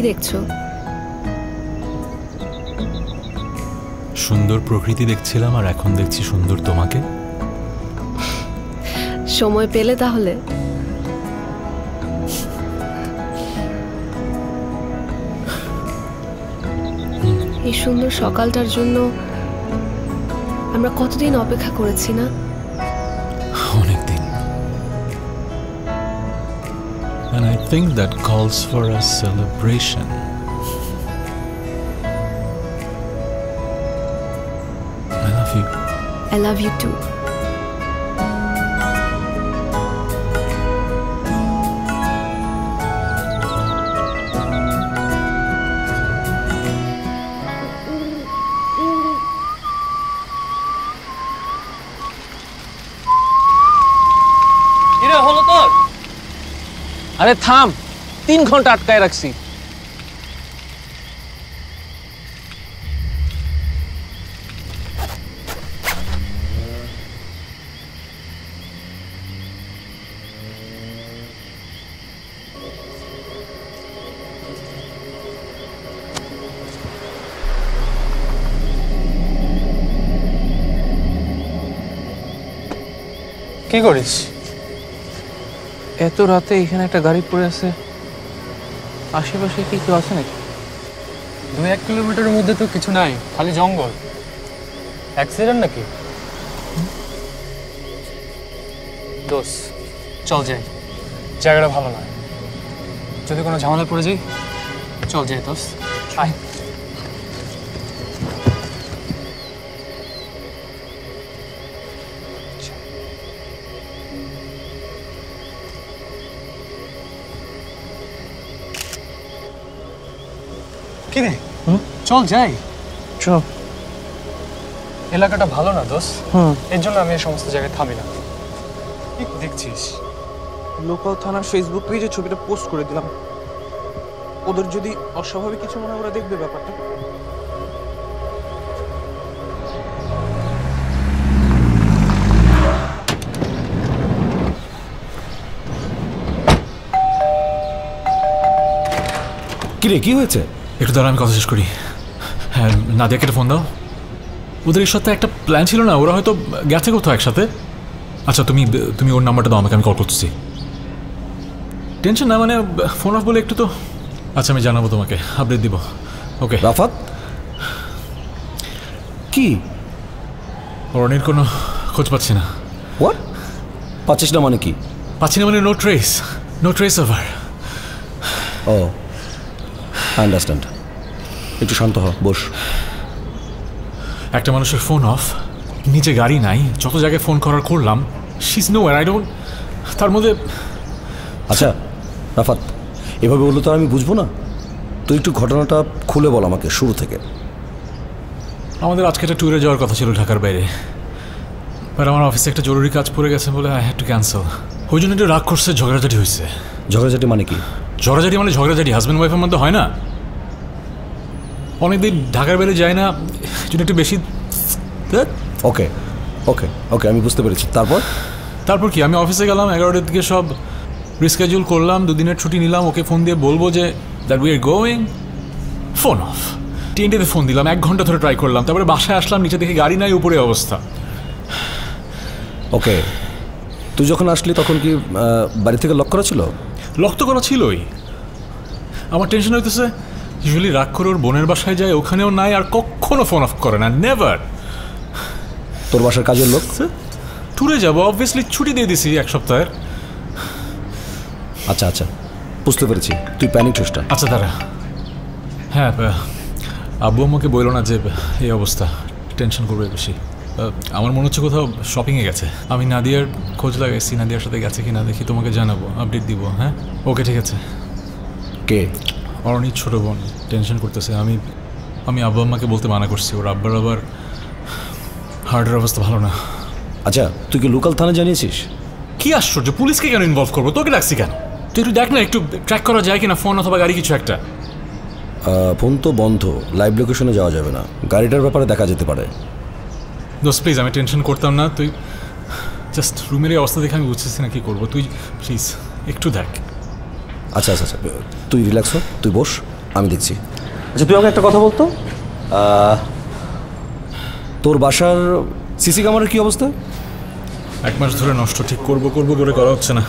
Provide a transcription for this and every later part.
দেখছো? সুন্দর প্রকৃতি দেখছিলাম আর এখন দেখছি সুন্দর তোমাকে। সময় পেলে তাহলে। এই সুন্দর সকালটার জন্য আমরা কতদিন অপেক্ষা করেছি না? অনেকদিন। And I think that calls for a celebration. I love you. I love you too. আরে থাম, 3 ঘন্টা আটকায় রাখছি। কি করিস? এত রাতে এখানে একটা গাড়ি পড়ে আছে, আশেপাশে কি কেউ আছে নাকি? 2-1 কিলোমিটারের মধ্যে তো কিছু নাই, খালি জঙ্গল। অ্যাক্সিডেন্ট নাকি? দোষ, চল যাই, জায়গাটা ভালো নয়। যদি কোনো ঝামেলা পড়ে যাই, চল যাই দোষ, আয়। কি রে, চল যাই। চল। এলাকাটা ভালো না দোষ, এর জন্য আমি এই সমস্ত জায়গায় থামি না। কি দেখছিস? লোকাল থানার ফেসবুক পেজে ছবিটা পোস্ট করে দিলাম। ওদের যদি অস্বাভাবিক কিছু মনে হয়, ওরা দেখবে ব্যাপারটা। কি রে, কি হয়েছে? একটু দাঁড়া, আমি কথা শেষ করি। হ্যাঁ, নাদিয়াকে একটা ফোন দাও। ওদের এর সাথে একটা প্ল্যান ছিল না? ওরা হয়তো গেছে কোথাও একসাথে। আচ্ছা, তুমি ওর নাম্বারটা দাও আমাকে, আমি কল করতেছি। টেনশন না, মানে ফোন অফ বলে একটু তো। আচ্ছা, আমি জানাবো তোমাকে, আপডেট দিব। ওকে। রাফাত, কি অরণির কোনো খোঁজ পাচ্ছি না। হোয়াট? পাচ্ছিস না মানে কি? পাচ্ছি না মানে নো ট্রেস অফ হার। ও, আন্ডারস্ট্যান্ড। একটু শান্ত হ, বস। একটা মানুষের ফোন অফ, নিচে গাড়ি নাই, যত জায়গায় ফোন করলাম, she is nowhere, I don't. তার মধ্যে আচ্ছা রাফাত, এভাবে বললো তো আমি বুঝবো না। তুই একটু ঘটনাটা খুলে বল আমাকে শুরু থেকে। আমাদের আজকে একটা ট্যুরে যাওয়ার কথা ছিল ঢাকার বাইরে, আর আমার অফিসে একটা জরুরি কাজ পড়ে গেছে বলে আই হ্যাড টু ক্যান্সেল। ওই জন্য একটু রাগ করছে, ঝগড়াঝাটি হয়েছে। ঝগড়াঝাটি মানে কি? ঝগড়াঝাটি হাজব্যান্ড ওয়াইফের মধ্যে হয় না? অনেকদিন ঢাকার বাইরে যায় না, জন্য একটু বেশি। ওকে ওকে ওকে, আমি বুঝতে পেরেছি। তারপর কি, আমি অফিসে গেলাম 11টার দিকে, সব রিস্কেডিউল করলাম, 2 দিনের ছুটি নিলাম। ওকে ফোন দিয়ে বলবো যে that we are going, phone off. TNT-তে ফোন দিলাম, 1 ঘন্টা ধরে ট্রাই করলাম। তারপরে বাসায় আসলাম, নিচে দেখে গাড়ি নাই, উপরে অবস্থা। ওকে, তুই যখন আসলি তখন কি বাড়ি থেকে লক করা ছিল? লক তো করা ছিলই। আমার টেনশন হইতেছে, ইউজুয়ালি রাগ করে ওর বোনের বাসায় যায়, ওখানেও নাই, আর কখনো ফোন অফ করে না, নেভার। তোর বাসার কাজের লোক? ট্যুরে যাবো, অবভিয়াসলি ছুটি দিয়ে দিছি 1 সপ্তাহের। আচ্ছা আচ্ছা, বুঝতে পেরেছি। তুই প্যানিক হোস না। আচ্ছা দাঁড়া, হ্যাঁ, আব্বু আমাকে বলল না যে এই অবস্থা, টেনশন করবে বেশি। আমার মনে হচ্ছে কোথাও শপিংয়ে গেছে। আমি নাদিয়ার খোঁজ লাগাইছি, নাদিয়ার সাথে গেছে কি না দেখি, তোমাকে জানাবো, আপডেট দিব। হ্যাঁ, ওকে, ঠিক আছে। কে? অরণির ছোটো বোন টেনশন করতেছে। আমি আব্বু আম্মাকে বলতে মানা করছি, ওর আব্বার আবার হার্টের অবস্থা ভালো না। আচ্ছা, তুই কি লোকাল থানা জানিয়েছিস? কি আশ্চর্য, পুলিশকে কেন ইনভলভ করবো? তোকে ডাকছি কেন? তুই একটু দেখ না, একটু ট্র্যাক করা যায় কিনা ফোন অথবা গাড়ি কিছু একটা। ফোন তো বন্ধ, লাইভ লোকেশনে যাওয়া যাবে না। গাড়িটার ব্যাপারে দেখা যেতে পারে। দোস্ত প্লিজ, আমি টেনশন করতাম না। তুই জাস্ট রুমের এই অবস্থা দেখে আমি বুঝতেছি না কী করবো। তুই প্লিজ একটু দেখ। আচ্ছা আচ্ছা আচ্ছা, তুই রিল্যাক্স হ, তুই বস, আমি দেখছি। আচ্ছা তুই আমাকে একটা কথা বলতো, তোর বাসার সিসি ক্যামেরার কি অবস্থা? 1 মাস ধরে নষ্ট, ঠিক করবো করে করা হচ্ছে না।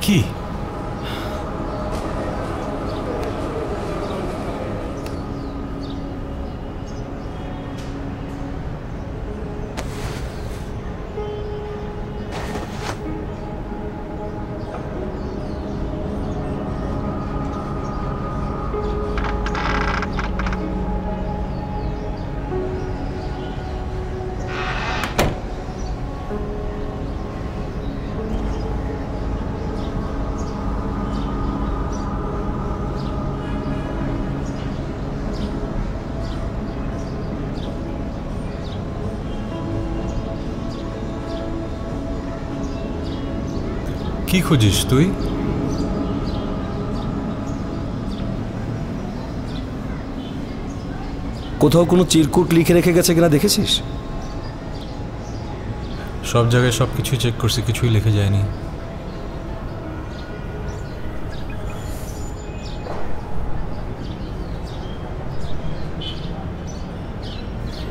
কি কি খুঁজিস তুই? কোথাও কোনো চিরকুট লিখে রেখে গেছে কিনা দেখেছিস? সব জায়গায় সব কিছুই চেক করছি, কিছুই লিখে যায়নি।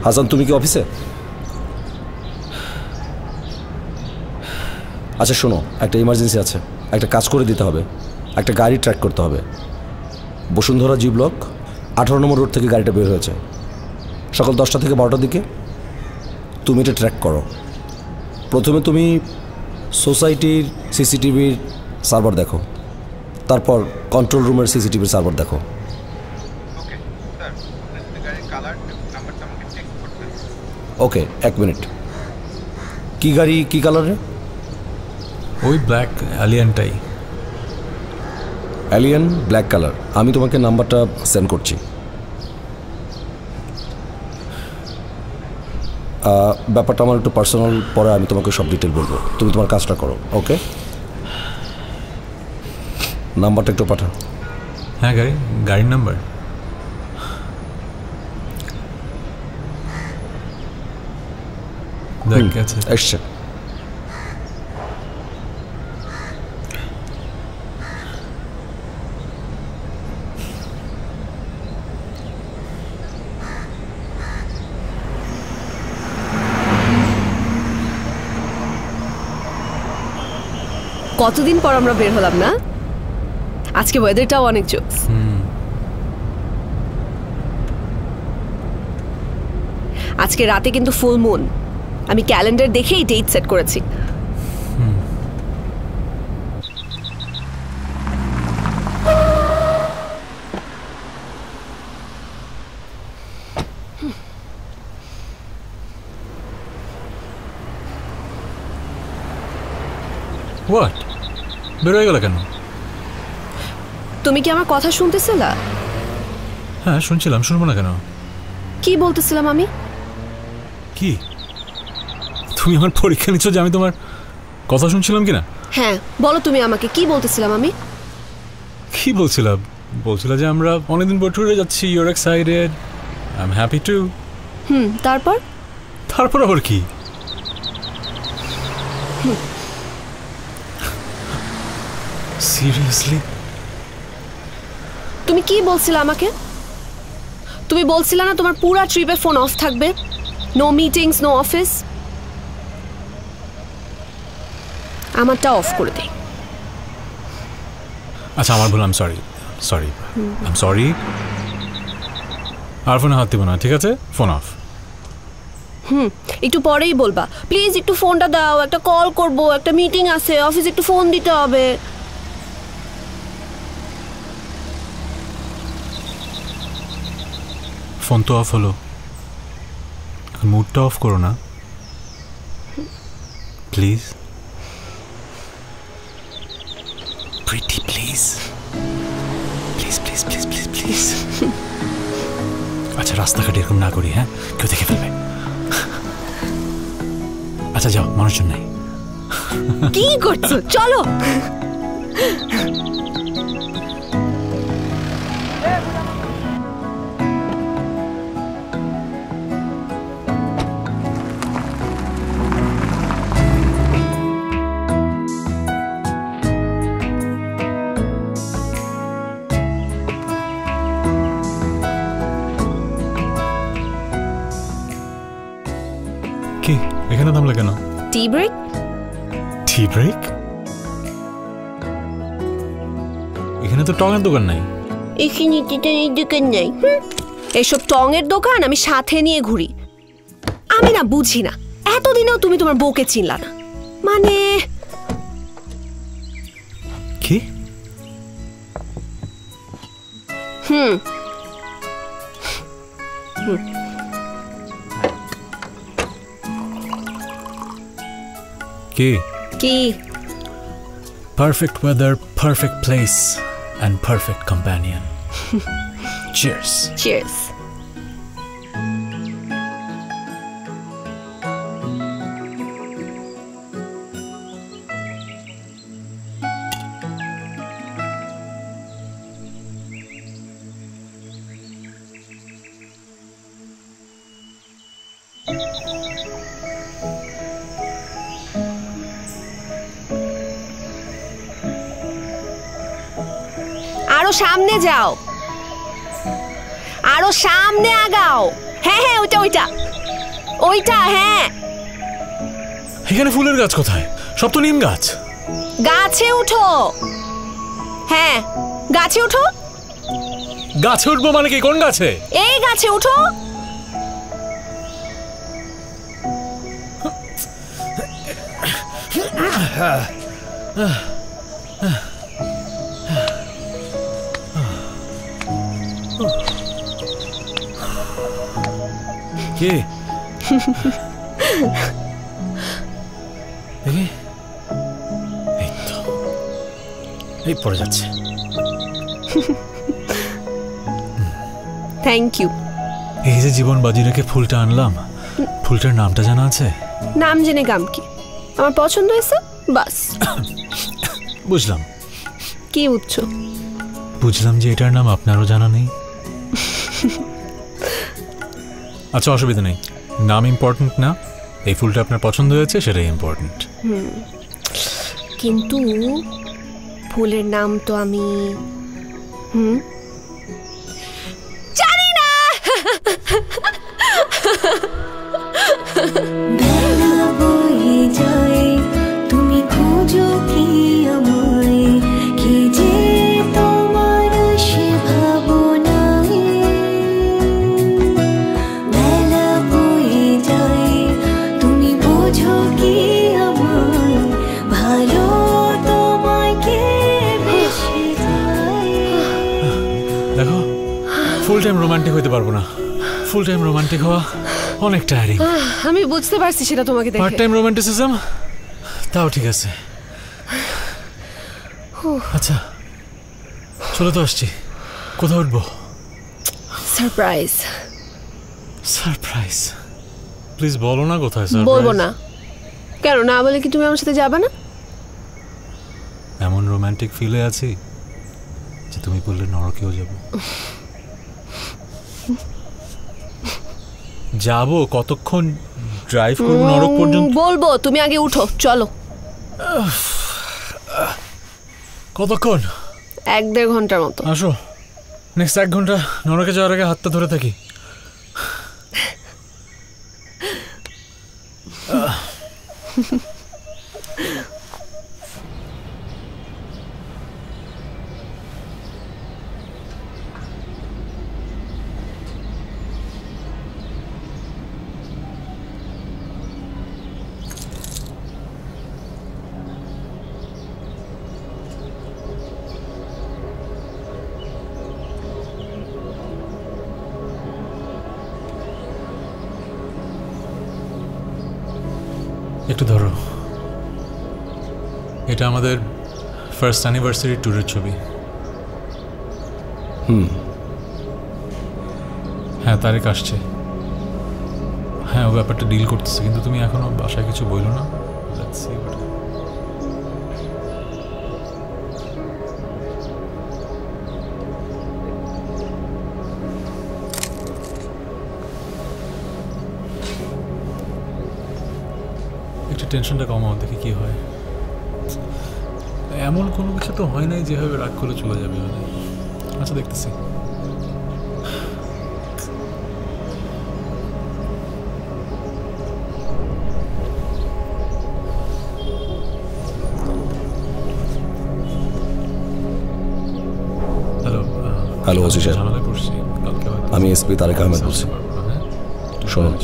হাসান তুমি কি অফিসে? আচ্ছা শোনো, একটা ইমার্জেন্সি আছে, একটা কাজ করে দিতে হবে, একটা গাড়ি ট্র্যাক করতে হবে। বসুন্ধরা জি ব্লক 18 নম্বর রোড থেকে গাড়িটা বের হয়েছে সকাল 10টা থেকে 12টার দিকে। তুমি এটা ট্র্যাক করো। প্রথমে তুমি সোসাইটির সিসিটিভির সার্ভার দেখো, তারপর কন্ট্রোল রুমের সিসিটিভির সার্ভার দেখো। Okay 1 minute. কি গাড়ি, কি কালারে? ওই ব্ল্যাক অ্যালিয়ানটাই। Allion black colour. আমি তোমাকে নাম্বারটা সেন্ড করছি। ব্যাপারটা আমার একটু পার্সোনাল, পরে আমি তোমাকে সব ডিটেল বলবো। তুমি তোমার কাজটা করো, ওকে? নাম্বারটা একটু পাঠাও। হ্যাঁ, গাড়ির নাম্বার দেখ আছে, এসছে। কতদিন পর আমরা বের হলাম না? আজকে ওয়েদারটাও অনেক জোস। আজকে রাতে কিন্তু ফুল মুন। আমি ক্যালেন্ডার দেখেই ডেট সেট করেছি। হোয়াট? বের হয়ে গেল কেন? তুমি কি আমার কথা শুনতেছিলা? হ্যাঁ শুনছিলাম, শুনবো না কেন? কি বলতেছিলাম আমি? কি তুমি আমার পরীক্ষা নিচ্ছ যে আমি তোমার কথা শুনছিলাম কিনা? হ্যাঁ বলো, তুমি আমাকে কি বলতেছিলাম আমি? কি বলছিলাম? বলছিলাম যে আমরা অনেকদিন পর ট্যুরে যাচ্ছি, your excited, I am happy to. তারপর? তারপর আবার কি? সিরিয়াসলি? তুমি কি বলছিলে আমাকে? তুমি বলছিলে না তোমার পুরো ট্রিপে ফোন অফ থাকবে, নো মিটিংস, নো অফিস। আমারটা অফ করে দেই। আচ্ছা আমার ভুল, আই এম সরি। আর ফোনে হাত দিব না, ঠিক আছে? Phone off. একটু পরেই বলবা প্লিজ, একটু ফোনটা দাও, একটা কল করব, একটা মিটিং আছে, অফিসে একটু ফোন দিতে হবে। ফোন তো অফ হলো, মুডটা অফ করো না please. Pretty please please please please please please. আচ্ছা রাস্তাঘাটে এরকম না করি, হ্যাঁ? কেউ দেখে ফেলবে। আচ্ছা যাও, মানুষজন নাই। কি করছো? চলো। এখানে থামলে কেন? Tea break. Tea break? এখানে তো টঙের দোকান নাই। এখানে টিটানের দোকান নাই। এসব টঙের দোকান আমি সাথে নিয়ে ঘুরি। আমি না বুঝি না, এতদিনেও তুমি তোমার বউকে চিনলা না। মানে কি? কি? কি? Perfect weather, perfect place, and perfect companion. Cheers. Cheers. আরো সামনে যাও, আরো সামনে আগাও। হ্যাঁ হ্যাঁ, ওইটা ওইটা ওইটা, হ্যাঁ। এখানে ফুলের গাছ কোথায়? সব তো নিম গাছ। গাছে উঠো। হ্যাঁ, গাছে উঠো। গাছে উঠবো মানে কি? কোন গাছে? এই গাছে উঠো। কে? এই তো, এই পড়ে যাচ্ছে। Thank you. এই যে জীবন বাজি রেখে ফুলটা আনলাম, ফুলটার নামটা জানা আছে? নাম জেনে গাম কি? আমার পছন্দ হয়েছে বাস। বুঝলাম। কি বুঝছো? বুঝলাম যে এটার নাম আপনারও জানা নেই। আচ্ছা, অসুবিধা নেই, নাম ইম্পর্টেন্ট না, এই ফুলটা আপনার পছন্দ হয়েছে সেটাই ইম্পর্টেন্ট। কিন্তু ফুলের নাম তো আমি জানি না। তুমি খোঁজো কি আমায়, কি যে তোমার সে ভাবনায়। বেলা বয়ে যায়, তুমি বোঝো কি আমায়, ভালো তোমায় কে বেশি যায়। দেখো, ফুল টাইম রোমান্টিক হইতে পারবো না। ফুল টাইম রোমান্টিক হওয়া অনেক টায়ারিং। আমি বুঝতে পারছি সেটা তোমাকে পার্ট দেখে। টাইম রোমান্টিসিজম তাও ঠিক আছে। আচ্ছা, চলো তো আসছি। কোথায় উঠবো? সারপ্রাইজ। সারপ্রাইজ? প্লিজ বলো না কোথায়। বলবো না। কেন না বলে কি তুমি আমার সাথে যাবে না? এমন রোমান্টিক ফিলে আছি যে তুমি বললে নরকেও যাব। যাবো, কতক্ষণ ড্রাইভ করবো নরক পর্যন্ত? বলবো, তুমি আগে উঠো, চলো। কতক্ষণ? 1-1.5 ঘন্টার মতো। আসো, নেক্সট 1 ঘন্টা নরকে যাওয়ার আগে হাতটা ধরে থাকি। একটু ধরো, এটা আমাদের ফার্স্ট অ্যানিভার্সারি ট্যুরের ছবি। হ্যাঁ, তারেক আসছে। হ্যাঁ, ও ব্যাপারটা ডিল করতেছে, কিন্তু তুমি এখনো বাসায় কিছু বললো না। Let's see what একটু টেনশনটা কমাও, দেখি কি হয়। এমন কোনো কিছু তো হয় নাই যেভাবে রাগ করে চলে যাবে। আচ্ছা, দেখতেছি। হ্যালো ওসি সাহেব, ঝামেলায় পড়ছি, কালকে হয়তো আমি এসপি তারেক আহমেদ বলছি। হ্যাঁ? শুনুন,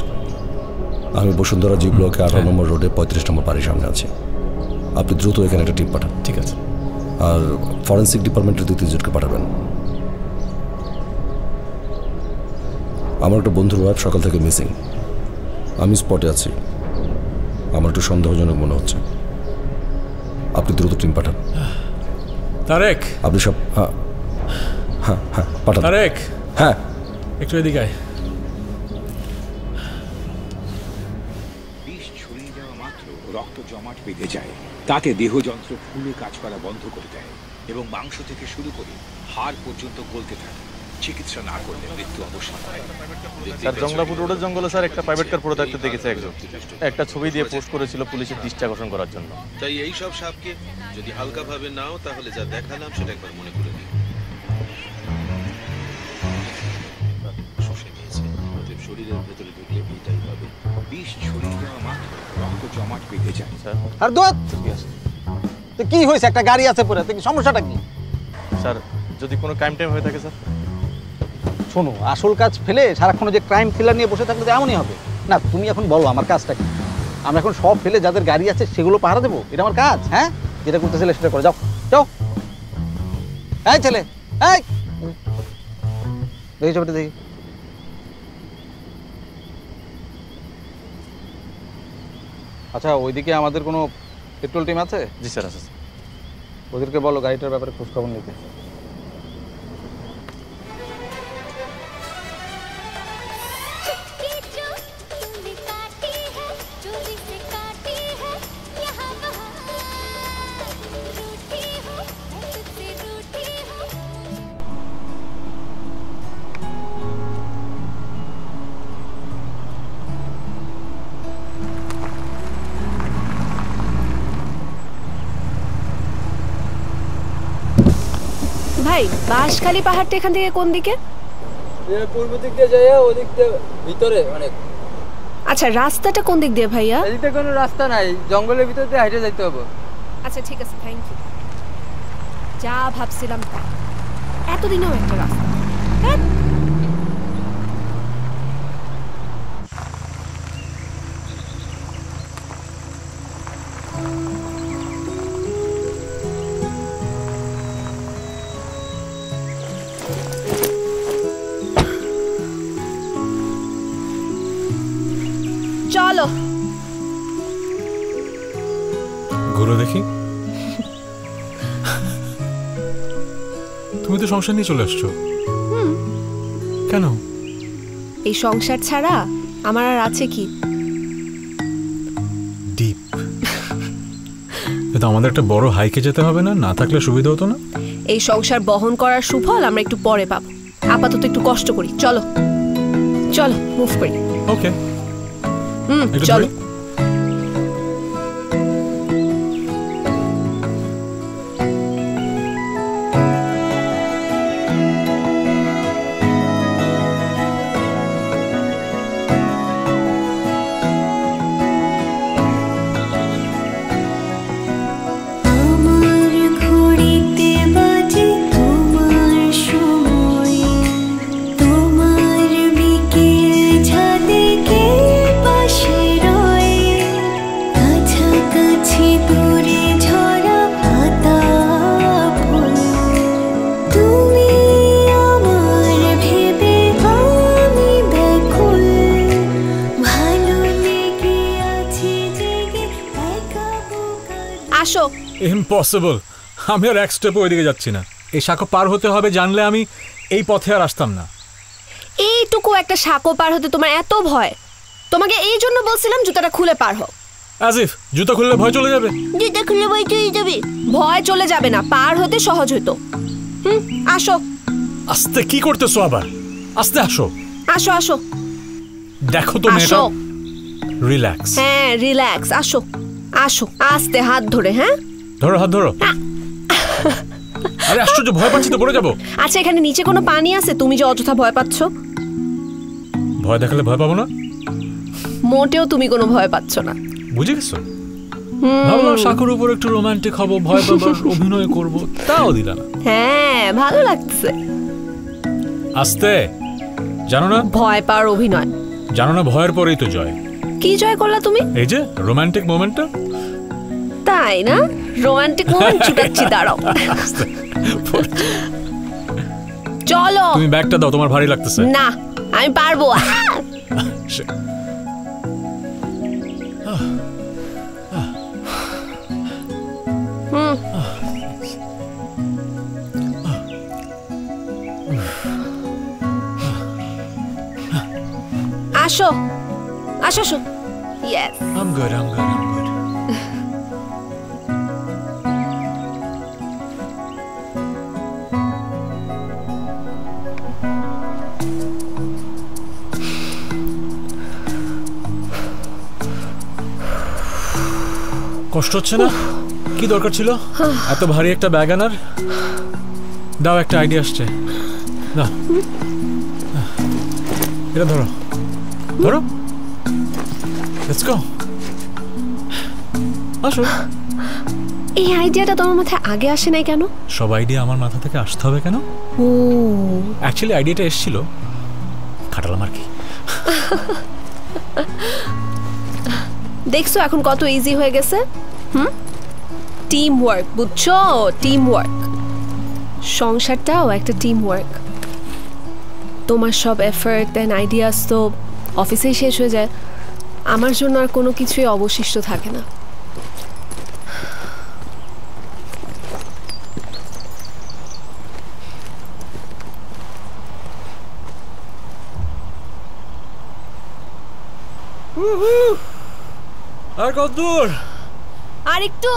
আমি বসুন্ধরা জি ব্লকে 18 নম্বর রোডে 35 নম্বর বাড়ির সামনে আছি। আপনি দ্রুত এখানে একটা টিম পাঠান, ঠিক আছে। আর ফরেন্সিক ডিপার্টমেন্টের 2-3 জনকে পাঠাবেন। আমার একটা বন্ধুর ওয়াইফ সকাল থেকে মিসিং, আমি স্পটে আছি, আমার একটু সন্দেহজনক মনে হচ্ছে। আপনি দ্রুত টিম পাঠান। তারেক, আপনি সব হ্যাঁ হ্যাঁ হ্যাঁ পাঠান। তারেক হ্যাঁ একটু এদিকে আয়। বিষ ছড়িয়ে দেওয়া মাত্র রক্ত জমাট বেঁধে যায়, তাতে দেহযন্ত্র ফুলে কাজ করা বন্ধ করে দেয় এবং মাংস থেকে শুরু করে হাড় পর্যন্ত গলতে থাকে। চিকিৎসা না করলে মৃত্যু অবসান হয়। স্যার জংলাপুর রোডের জঙ্গলে স্যার একটা প্রাইভেট কার পড়ে থাকতে দেখেছে একজন, একটা ছবি দিয়ে পোস্ট করেছিল পুলিশের দৃষ্টি আকর্ষণ করার জন্য। তাই এই সব সাপকে যদি হালকাভাবে নাও তাহলে যা দেখালাম সেটা একবার মনে করে নিও। শুষে নিয়েছে, অতএব শরীরের ভেতরে ঢুকলে এটাই হবে। বিষ ছড়িয়ে দেওয়া মাত্র রক্ত জমাট বেঁধে যায়। আর দোয়াত তো কি হয়েছে? একটা গাড়ি আছে পরে, তো কি সমস্যাটা কি? স্যার যদি কোনো ক্রাইম টাইম হয়ে থাকে স্যার? শোনো, আসল কাজ ফেলে সারাক্ষণ যে ক্রাইম থ্রিলার নিয়ে বসে থাকলে তো এমনই হবে না। তুমি এখন বলো আমার কাজটা কি? আমরা এখন সব ফেলে যাদের গাড়ি আছে সেগুলো পাহারা দেবো? এটা আমার কাজ? হ্যাঁ, যেটা করতেছিলে সেটা করে যাও। যাও এই ছেলে, এই দেখি ছবিটা দেখি। আচ্ছা, ওইদিকে আমাদের কোনো পেট্রোল টিম আছে? জি স্যার আছে। ওদেরকে বলো গাড়িটার ব্যাপারে খোঁজ খবর নিতে। ভাই, বাঁশখালী পাহাড়টা এখান থেকে কোন দিকে? পূর্ব দিক দিয়ে যায়, ওদিক দিয়ে ভিতরে অনেক। আচ্ছা, রাস্তাটা কোন দিক দিয়ে ভাইয়া? এদিকে কোনো রাস্তা নাই, জঙ্গলের ভিতর দিয়ে হাইটে যাইতে হবে। আচ্ছা ঠিক আছে, থ্যাংক ইউ। যা ভাবছিলাম তা, এতদিনেও একটা রাস্তা। হ্যাঁ, চলো ঘুরে দেখি। তুমি তো সংসার নিয়ে চলে আসছো কেন? এই সংসার ছাড়া আমার আর আছে কি? ডিপ। এটা আমাদের একটা বড় হাইকে যেতে হবে না? না থাকলে সুবিধা হতো না? এই সংসার বহন করার সুফল আমরা একটু পরে পাবো, আপাতত একটু কষ্ট করি। চলো চলো মুভ করি। ওকে, চলো। ইম্পসিবল, আমি আর এক স্টেপ ওইদিকে যাচ্ছি না। এই সাঁকো পার হতে হবে জানলে আমি এই পথে আর আসতাম না। এইটুকু একটা সাঁকো পার হতে তোমার এত ভয়? তোমাকে এই জন্য বলছিলাম জুতাটা খুলে পার হও। আজিফ, জুতা খুললে ভয় চলে যাবে? জুতা খুললে ভয় চলে যাবে? ভয় চলে যাবে না, পার হতে সহজ হতো। আসো। আস্তে কি করতেছো আবার? আস্তে আসো। আসো আসো। দেখো তো মেয়েটা। রিল্যাক্স। হ্যাঁ রিল্যাক্স। আসো আসো, আস্তে হাত ধরে। হ্যাঁ ধরো, হাত ধরো। আরে আশ্চর্য, ভয় পাচ্ছি তো, পড়ে যাবো। আচ্ছা, এখানে নিচে কোনো পানি আছে? তুমি যে অযথা ভয় পাচ্ছ। ভয় দেখালে ভয় পাবো না? মোটেও তুমি কোনো ভয় পাচ্ছ না। বুঝে গেছো? ভাবলাম সাঁকোর উপর একটু রোমান্টিক হবো, ভয় পাবার অভিনয় করবো, তাও দিলা না। হ্যাঁ ভালো লাগছে। আস্তে, জানো না ভয় পাওয়ার অভিনয়। জানো না ভয়ের পরেই তো জয়। কি জয় করলা তুমি? এই যে রোমান্টিক মোমেন্টটা। তাই না? রোমান্টিক মোমেন্ট ছুটাচ্ছি, দাঁড়াও। চলো। তুমি ব্যাগটা দাও, তোমার ভারী লাগতেছে। না, আমি পারবো। আসো আসো আসো। Yes. I'm good. কষ্ট হচ্ছে না? কি দরকার ছিল এত ভারী একটা ব্যাগ আনার? দাও, একটা আইডিয়া আসছে। দাও, এটা ধরো ধরো। Let's go. আসো। এই আইডিয়াটা তোমার মাথায় আগে আসে নাই কেন? সব আইডিয়া আমার মাথা থেকে আসতে হবে কেন? ও অ্যাকচুয়ালি আইডিয়াটা এসেছিল, খাটালাম আর কি। দেখছো এখন কত ইজি হয়ে গেছে। টিম ওয়ার্ক, বুঝছো? Team work. সংসারটাও একটা টিম ওয়ার্ক। তোমার সব এফর্ট এন্ড আইডিয়াস তো অফিসেই শেষ হয়ে যায়, আমার জন্য আর কোনো কিছুই অবশিষ্ট থাকে না। আর কত দূর? আর একটু।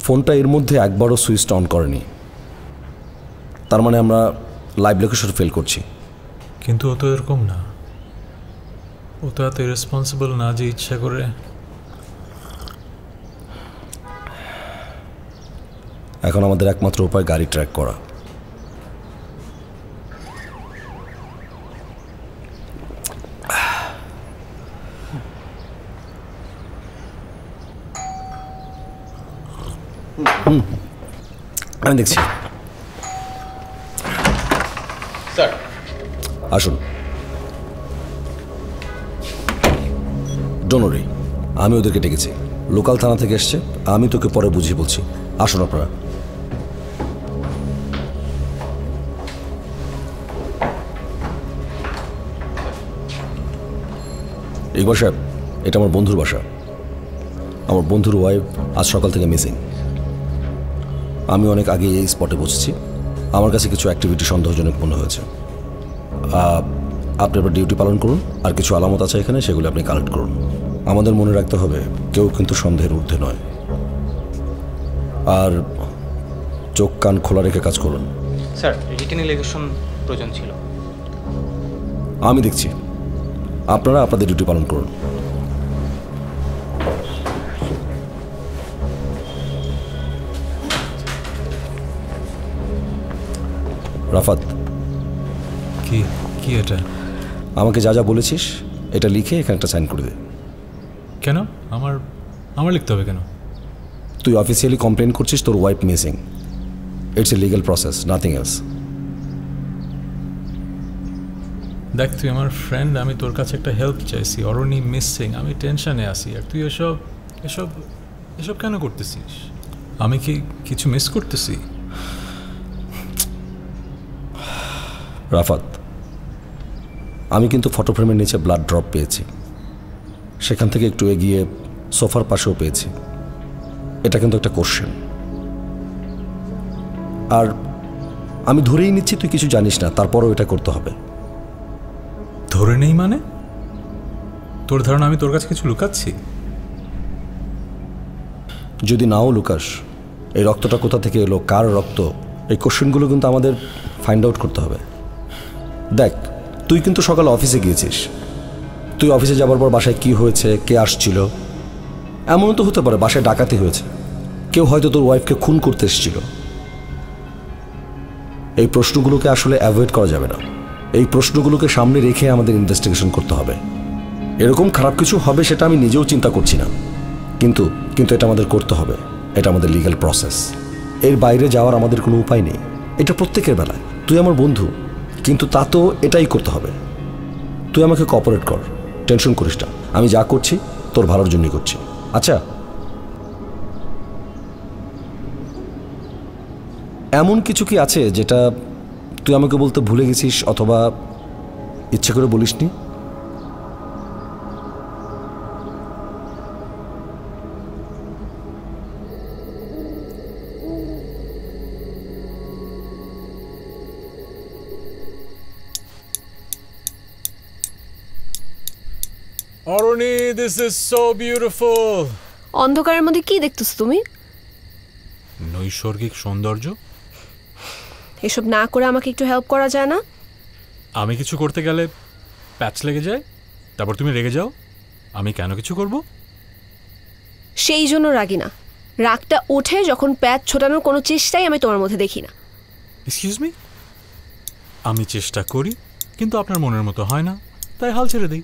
ফোনটা এর মধ্যে একবারও সুইচ অন করেনি, তার মানে আমরা লাইভ লোকেশন ফেল করছি। কিন্তু ও তো এরকম না, ও তো এত রেসপন্সিবল না যে ইচ্ছা করে। এখন আমাদের একমাত্র উপায় গাড়ি ট্র্যাক করা। আমি দেখছি। স্যার আসুন। ডোন্ট ওয়ারি, আমি ওদেরকে ডেকেছি, লোকাল থানা থেকে এসছে, আমি তোকে পরে বুঝিয়ে বলছি। আসুন আপনারা। ইকবাল সাহেব, এটা আমার বন্ধুর বাসা। আমার বন্ধুর ওয়াইফ আজ সকাল থেকে মিসিং। আমি অনেক আগে এই স্পটে পৌঁছেছি, আমার কাছে কিছু অ্যাক্টিভিটি সন্দেহজনক মনে হয়েছে। আপনি আপনার ডিউটি পালন করুন, আর কিছু আলামত আছে এখানে, সেগুলো আপনি কালেক্ট করুন। আমাদের মনে রাখতে হবে কেউ কিন্তু সন্দেহের ঊর্ধ্বে নয়, আর চোখ কান খোলা রেখে কাজ করুন। স্যার, রিটেন এলিগেশন প্রয়োজন ছিল। আমি দেখছি, আপনারা আপনাদের ডিউটি পালন করুন। রাফাত, কি কি এটা? আমাকে যা যা বলেছিস এটা লিখে এখানে একটা সাইন করে দে। কেন? আমার লিখতে হবে কেন? তুই অফিসিয়ালি কমপ্লেন করছিস তোর wife missing. It's a legal process, nothing else. দেখ, তুই আমার ফ্রেন্ড, আমি তোর কাছে একটা হেল্প চাইছি। অরণি মিসিং, আমি টেনশনে আছি, আর তুই এসব এসব এসব কেন করতেছিস? আমি কি কিছু মিস করতেছি? রাফাত, আমি কিন্তু ফটো ফ্রেমের নিচে ব্লাড ড্রপ পেয়েছি, সেখান থেকে একটু এগিয়ে সোফার পাশেও পেয়েছি। এটা কিন্তু একটা কোশ্চেন, আর আমি ধরেই নিচ্ছি তুই কিছু জানিস না, তারপরও এটা করতে হবে। ধরে নেই মানে? তোর ধারণা আমি তোর কাছে কিছু লুকাচ্ছি? যদি নাও লুকাস, এই রক্তটা কোথা থেকে এলো, কার রক্ত, এই কোশ্চেনগুলো কিন্তু আমাদের ফাইন্ড আউট করতে হবে। দেখ, তুই কিন্তু সকালে অফিসে গিয়েছিস, তুই অফিসে যাবার পর বাসায় কি হয়েছে, কে আসছিল, এমনও তো হতে পারে বাসায় ডাকাতি হয়েছে, কেউ হয়তো তোর ওয়াইফকে খুন করতে এসেছিল। এই প্রশ্নগুলোকে আসলে অ্যাভয়েড করা যাবে না। এই প্রশ্নগুলোকে সামনে রেখে আমাদের ইনভেস্টিগেশন করতে হবে। এরকম খারাপ কিছু হবে সেটা আমি নিজেও চিন্তা করছি না, কিন্তু এটা আমাদের করতে হবে। এটা আমাদের লিগ্যাল প্রসেস। এর বাইরে যাওয়ার আমাদের কোনো উপায় নেই। এটা প্রত্যেকের বেলায়। তুই আমার বন্ধু, কিন্তু তা তো এটাই করতে হবে। তুই আমাকে কোঅপারেট কর, টেনশন করিস না। আমি যা করছি তোর ভালোর জন্যই করছি। আচ্ছা, এমন কিছু কি আছে যেটা তুই আমাকে বলতে ভুলে গেছিস অথবা ইচ্ছে করে বলিসনি? Aruni, this is so beautiful. অন্ধকারের মধ্যে কি দেখতেছো তুমি? নৈসর্গিক সৌন্দর্য। এসব না করে আমাকে একটু হেল্প করা যায় না? আমি কিছু করতে গেলে প্যাচ লেগে যায়, তারপর তুমি রেগে যাও। আমি কেন কিছু করব? সেই জন্য রাগি না। রাগটা ওঠে যখন প্যাচ ছোটানোর কোনো চেষ্টাই আমি তোমার মধ্যে দেখি না। এক্সকিউজ মি, আমি চেষ্টা করি কিন্তু আপনার মনের মতো হয় না, তাই হাল ছেড়ে দিই।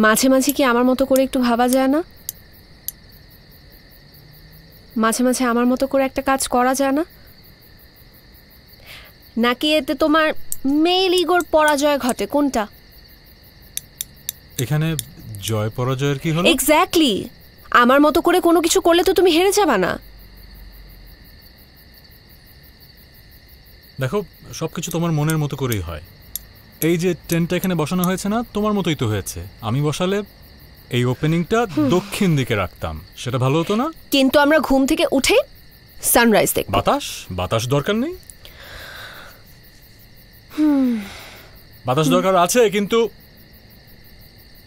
মাঝে মাঝে কি আমার মতো করে একটু ভাবা যায় না? মাঝে মাঝে আমার মতো করে একটা কাজ করা যায় না? নাকি এতে তোমার মেল ইগোর পরাজয় ঘটে? কোনটা? এখানে জয় পরাজয়ের কি হলো? এক্স্যাক্টলি। আমার মতো করে কোনো কিছু করলে তো তুমি হেরে যাবা না। দেখো, সবকিছু তোমার মনের মতো করেই হয়। এই যে টেন্টটা এখানে বসানো হয়েছে না, তোমার মতোই তো হয়েছে। আমি বসালে এই ওপেনিংটা দক্ষিণ দিকে রাখতাম, সেটা ভালো হতো না? কিন্তু আমরা ঘুম থেকে উঠে সানরাইজ দেখব। বাতাস দরকার নেই? বাতাস দরকার আছে, কিন্তু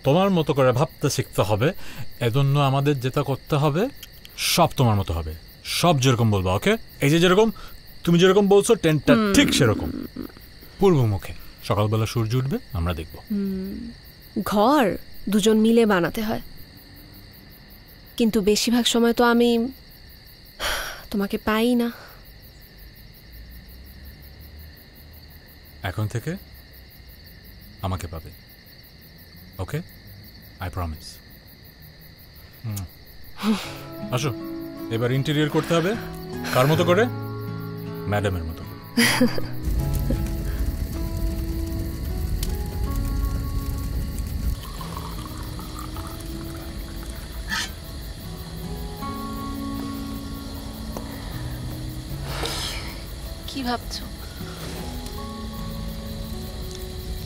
তোমার মতো করে ভাবতে শিখতে হবে। এজন্য আমাদের যেটা করতে হবে সব তোমার মতো হবে, সব যেরকম বলবা। ওকে? এই যে যেরকম তুমি যেরকম বলছো টেন্টটা ঠিক সেরকম পূর্বমুখে। সকালবেলা সূর্য উঠবে, আমরা দেখব। ঘর দুজন মিলে বানাতে হয়, কিন্তু বেশিরভাগ সময় তো আমি তোমাকে পাই না। এখন থেকে আমাকে পাবে। ওকে? I promise. আসো, এবার ইন্টেরিয়র করতে হবে। কার মতো করে? ম্যাডামের মতো। কি ভাবছো?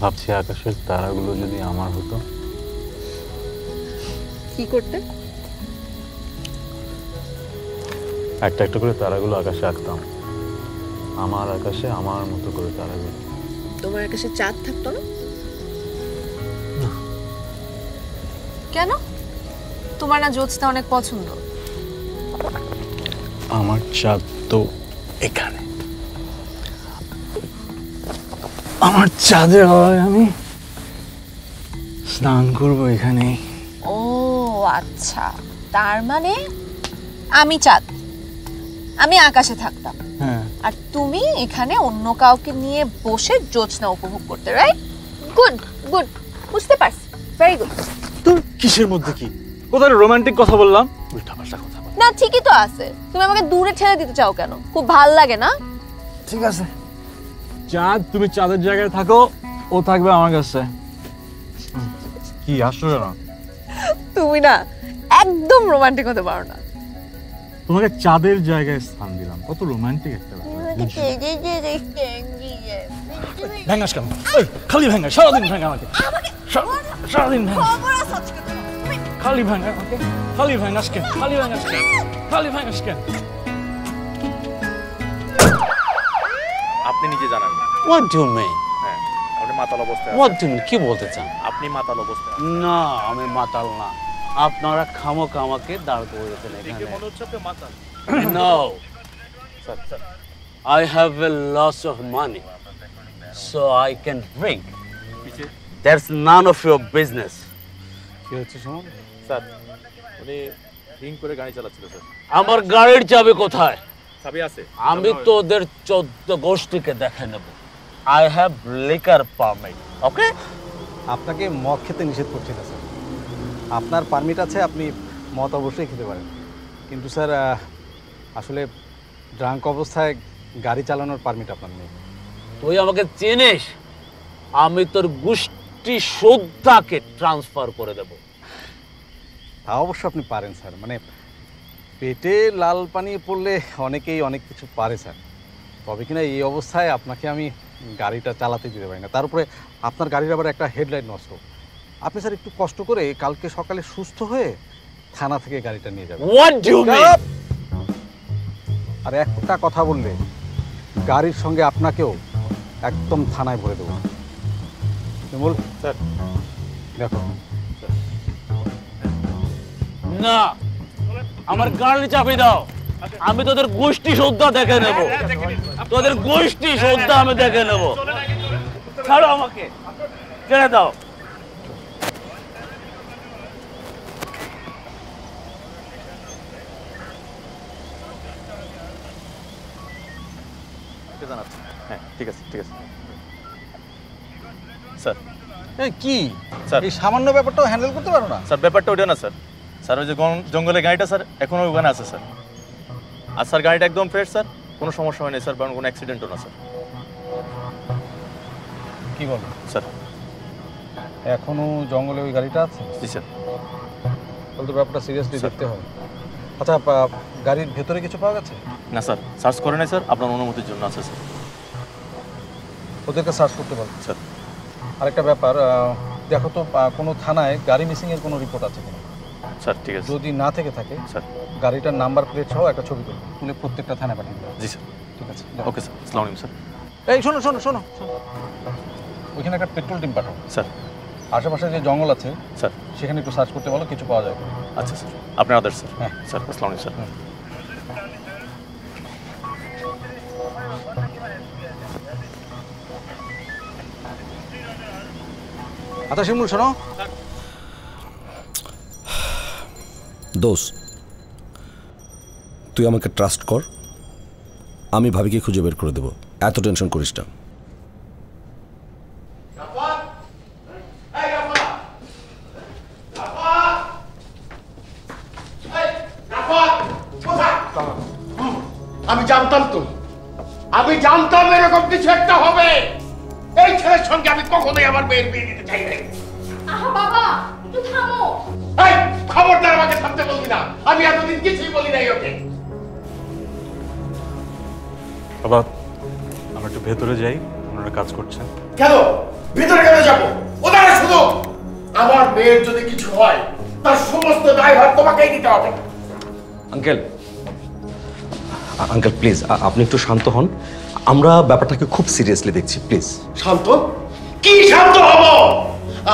ভাবছি আকাশের তারাগুলো যদি আমার হতো। কি করতে? একটা একটা করে তারাগুলো আকাশে আঁকতাম। আমার আকাশে আমার মতো করে তারাগুলো। তোমার আকাশে চাঁদ থাকতো না? কেন? তোমার না জ্যোৎস্না অনেক পছন্দ? আমার চাঁদ তো এখানে। আমার চাঁদের হয় আমি স্নান করবো এখানে। ও আচ্ছা, তার মানে আমি চাঁদ, আমি আকাশে থাকতাম, আর তুমি এখানে অন্য কাউকে নিয়ে বসে জ্যোৎস্না উপভোগ করতে। রাইট? গুড গুড, বুঝতে পারছি। Very good. তোর কিসের মধ্যে কি? কোথায় রোমান্টিক কথা বললাম? উল্টাপাল্টা কথা বল না। ঠিকই তো আছে। তুমি আমাকে দূরে ঠেলে দিতে চাও কেন? খুব ভাল লাগে না? ঠিক আছে, চাঁদ তুমি চাঁদের জায়গায় থাকো, ও থাকবে আমার কাছে। কি আসলে না, তুমি না একদম রোমান্টিক হতে পারো না। তোমাকে চাঁদের জায়গায় স্থান দিলাম, কত রোমান্টিক একটা ব্যাপার। ভেঙাস কেন? খালি ভেঙা, সারাদিন ভেঙা আমাকে, সারাদিন ভেঙা, খালি ভেঙা আমাকে, খালি ভেঙাস কেন, খালি ভেঙাস কেন, খালি ভেঙাস কেন? আপনি নিজে জানান না। What do you mean? হ্যাঁ, আপনি মাতাল অবস্থায়। What do you mean? কি বলতে চান? আপনি মাতাল অবস্থায়। না, আমি মাতাল না। আপনারা খামোখা আমাকে দাঁড় করে দিয়েছেন এখানে। মনে হচ্ছে আপনি মাতাল। No. I have a loss of money, so I can drink. That's none of your business. কি হচ্ছে শুনুন স্যার, উনি ড্রিঙ্ক করে গাড়ি চালাচ্ছিল স্যার। আমার গাড়ির চাবি কোথায়? চাবি আছে। আমি তো ওদের 14 গোষ্ঠীকে দেখে নেব। I have liquor permit. Okay, আপনাকে মদ খেতে নিষেধ করছি না স্যার। আপনার পারমিট আছে, আপনি মদ অবশ্যই খেতে পারেন, কিন্তু স্যার আসলে ড্রাঙ্ক অবস্থায় গাড়ি চালানোর পারমিট আপনার নেই। তুই আমাকে চিনিস? আমি তোর গোষ্ঠী শ্রদ্ধাকে ট্রান্সফার করে দেব। তা অবশ্য আপনি পারেন স্যার, মানে পেটে লাল পানি পড়লে অনেকেই অনেক কিছু পারে স্যার, তবে কিনা এই অবস্থায় আপনাকে আমি গাড়িটা চালাতে দিতে পারি না। তার উপরে আপনার গাড়ির আবার একটা হেডলাইট নষ্ট। আপনি স্যার একটু কষ্ট করে কালকে সকালে সুস্থ হয়ে থানা থেকে গাড়িটা নিয়ে যাবেন। What do you mean? আর একটা কথা বললে গাড়ির সঙ্গে আপনাকেও একদম থানায় ভরে দেবো। বল স্যার, দেখো না, আমার গাড়ি চাবি দাও। আমি তোদের গোষ্ঠী শ্রদ্ধা দেখে নেব, তোদের গোষ্ঠী শ্রদ্ধা আমি দেখে নেব। ছাড়ো আমাকে, ছেড়ে দাও। হ্যাঁ ঠিক আছে ঠিক আছে স্যার। কি স্যার এই সামান্য ব্যাপারটাও হ্যান্ডেল করতে পারো না? স্যার ব্যাপারটা ওইটা না স্যার। স্যার ওই যে জঙ্গলের গাড়িটা স্যার এখনো ওখানে আছে স্যার। আর স্যার গাড়িটা একদম ফ্রেশ স্যার, কোনো সমস্যা হয়নি স্যার, কারণ কোনো অ্যাক্সিডেন্টও না স্যার। কি বলো স্যার? এখনো জঙ্গলে ওই গাড়িটা আছে? জি স্যার। তাহলে তো ব্যাপারটা সিরিয়াসলি দেখতে হবে। আচ্ছা, গাড়ির ভেতরে কিছু পাওয়া গেছে? না স্যার, সার্চ করে নাই স্যার, আপনার অনুমতির জন্য আছে স্যার। ওদেরকে সার্চ করতে বলো স্যার। আরেকটা ব্যাপার, দেখো তো কোনো থানায় গাড়ি মিসিংয়ের কোনো রিপোর্ট আছে কিনা। স্যার ঠিক আছে। যদি না থেকে থাকে স্যার গাড়িটার নাম্বার প্লেট সহ একটা ছবি তুলে প্রত্যেকটা থানায় পাঠিয়ে দেবো। জি স্যার। ঠিক আছে, ওকে স্যার। আসসালামু আলাইকুম স্যার। এই শোনো শোনো শোনো, ওইখানে একটা পেট্রোল টিম পাঠাও স্যার। আশেপাশে যে জঙ্গল আছে স্যার সেখানে একটু সার্চ করতে বলো, কিছু পাওয়া যায়। আচ্ছা স্যার, আপনার আদার স্যার। হ্যাঁ স্যার। আসসালামু আলাইকুম স্যার। আচ্ছা শিমুল শোনো। দোষ, তুই আমাকে ট্রাস্ট কর, আমি ভাবিকে খুঁজে বের করে দেবো, এত টেনশন করিস না। আমি জানতাম এরকম কিছু একটা হবে। এই ছেলের সঙ্গে আমি কখনোই আমার মেয়ের বিয়ে দিতে চাই না। আহা বাবা, একটু থামো। এই খবরদার আমাকে থামতে বলবি না, আমি এতদিন কিছুই বলি নাই ওকে। বাবা, আমরা একটু ভেতরে যাই, ওনারা কাজ করছেন। কেন ভিতরে কেন যাবো? ওনারা শুধু আমার মেয়ের যদি কিছু হয় তার সমস্ত দায়ভার তোমাকেই দিতে হবে। আঙ্কেল, আঙ্কেল প্লিজ আপনি একটু শান্ত হন, আমরা ব্যাপারটাকে খুব সিরিয়াসলি দেখছি, প্লিজ। শান্ত? কি শান্ত হব?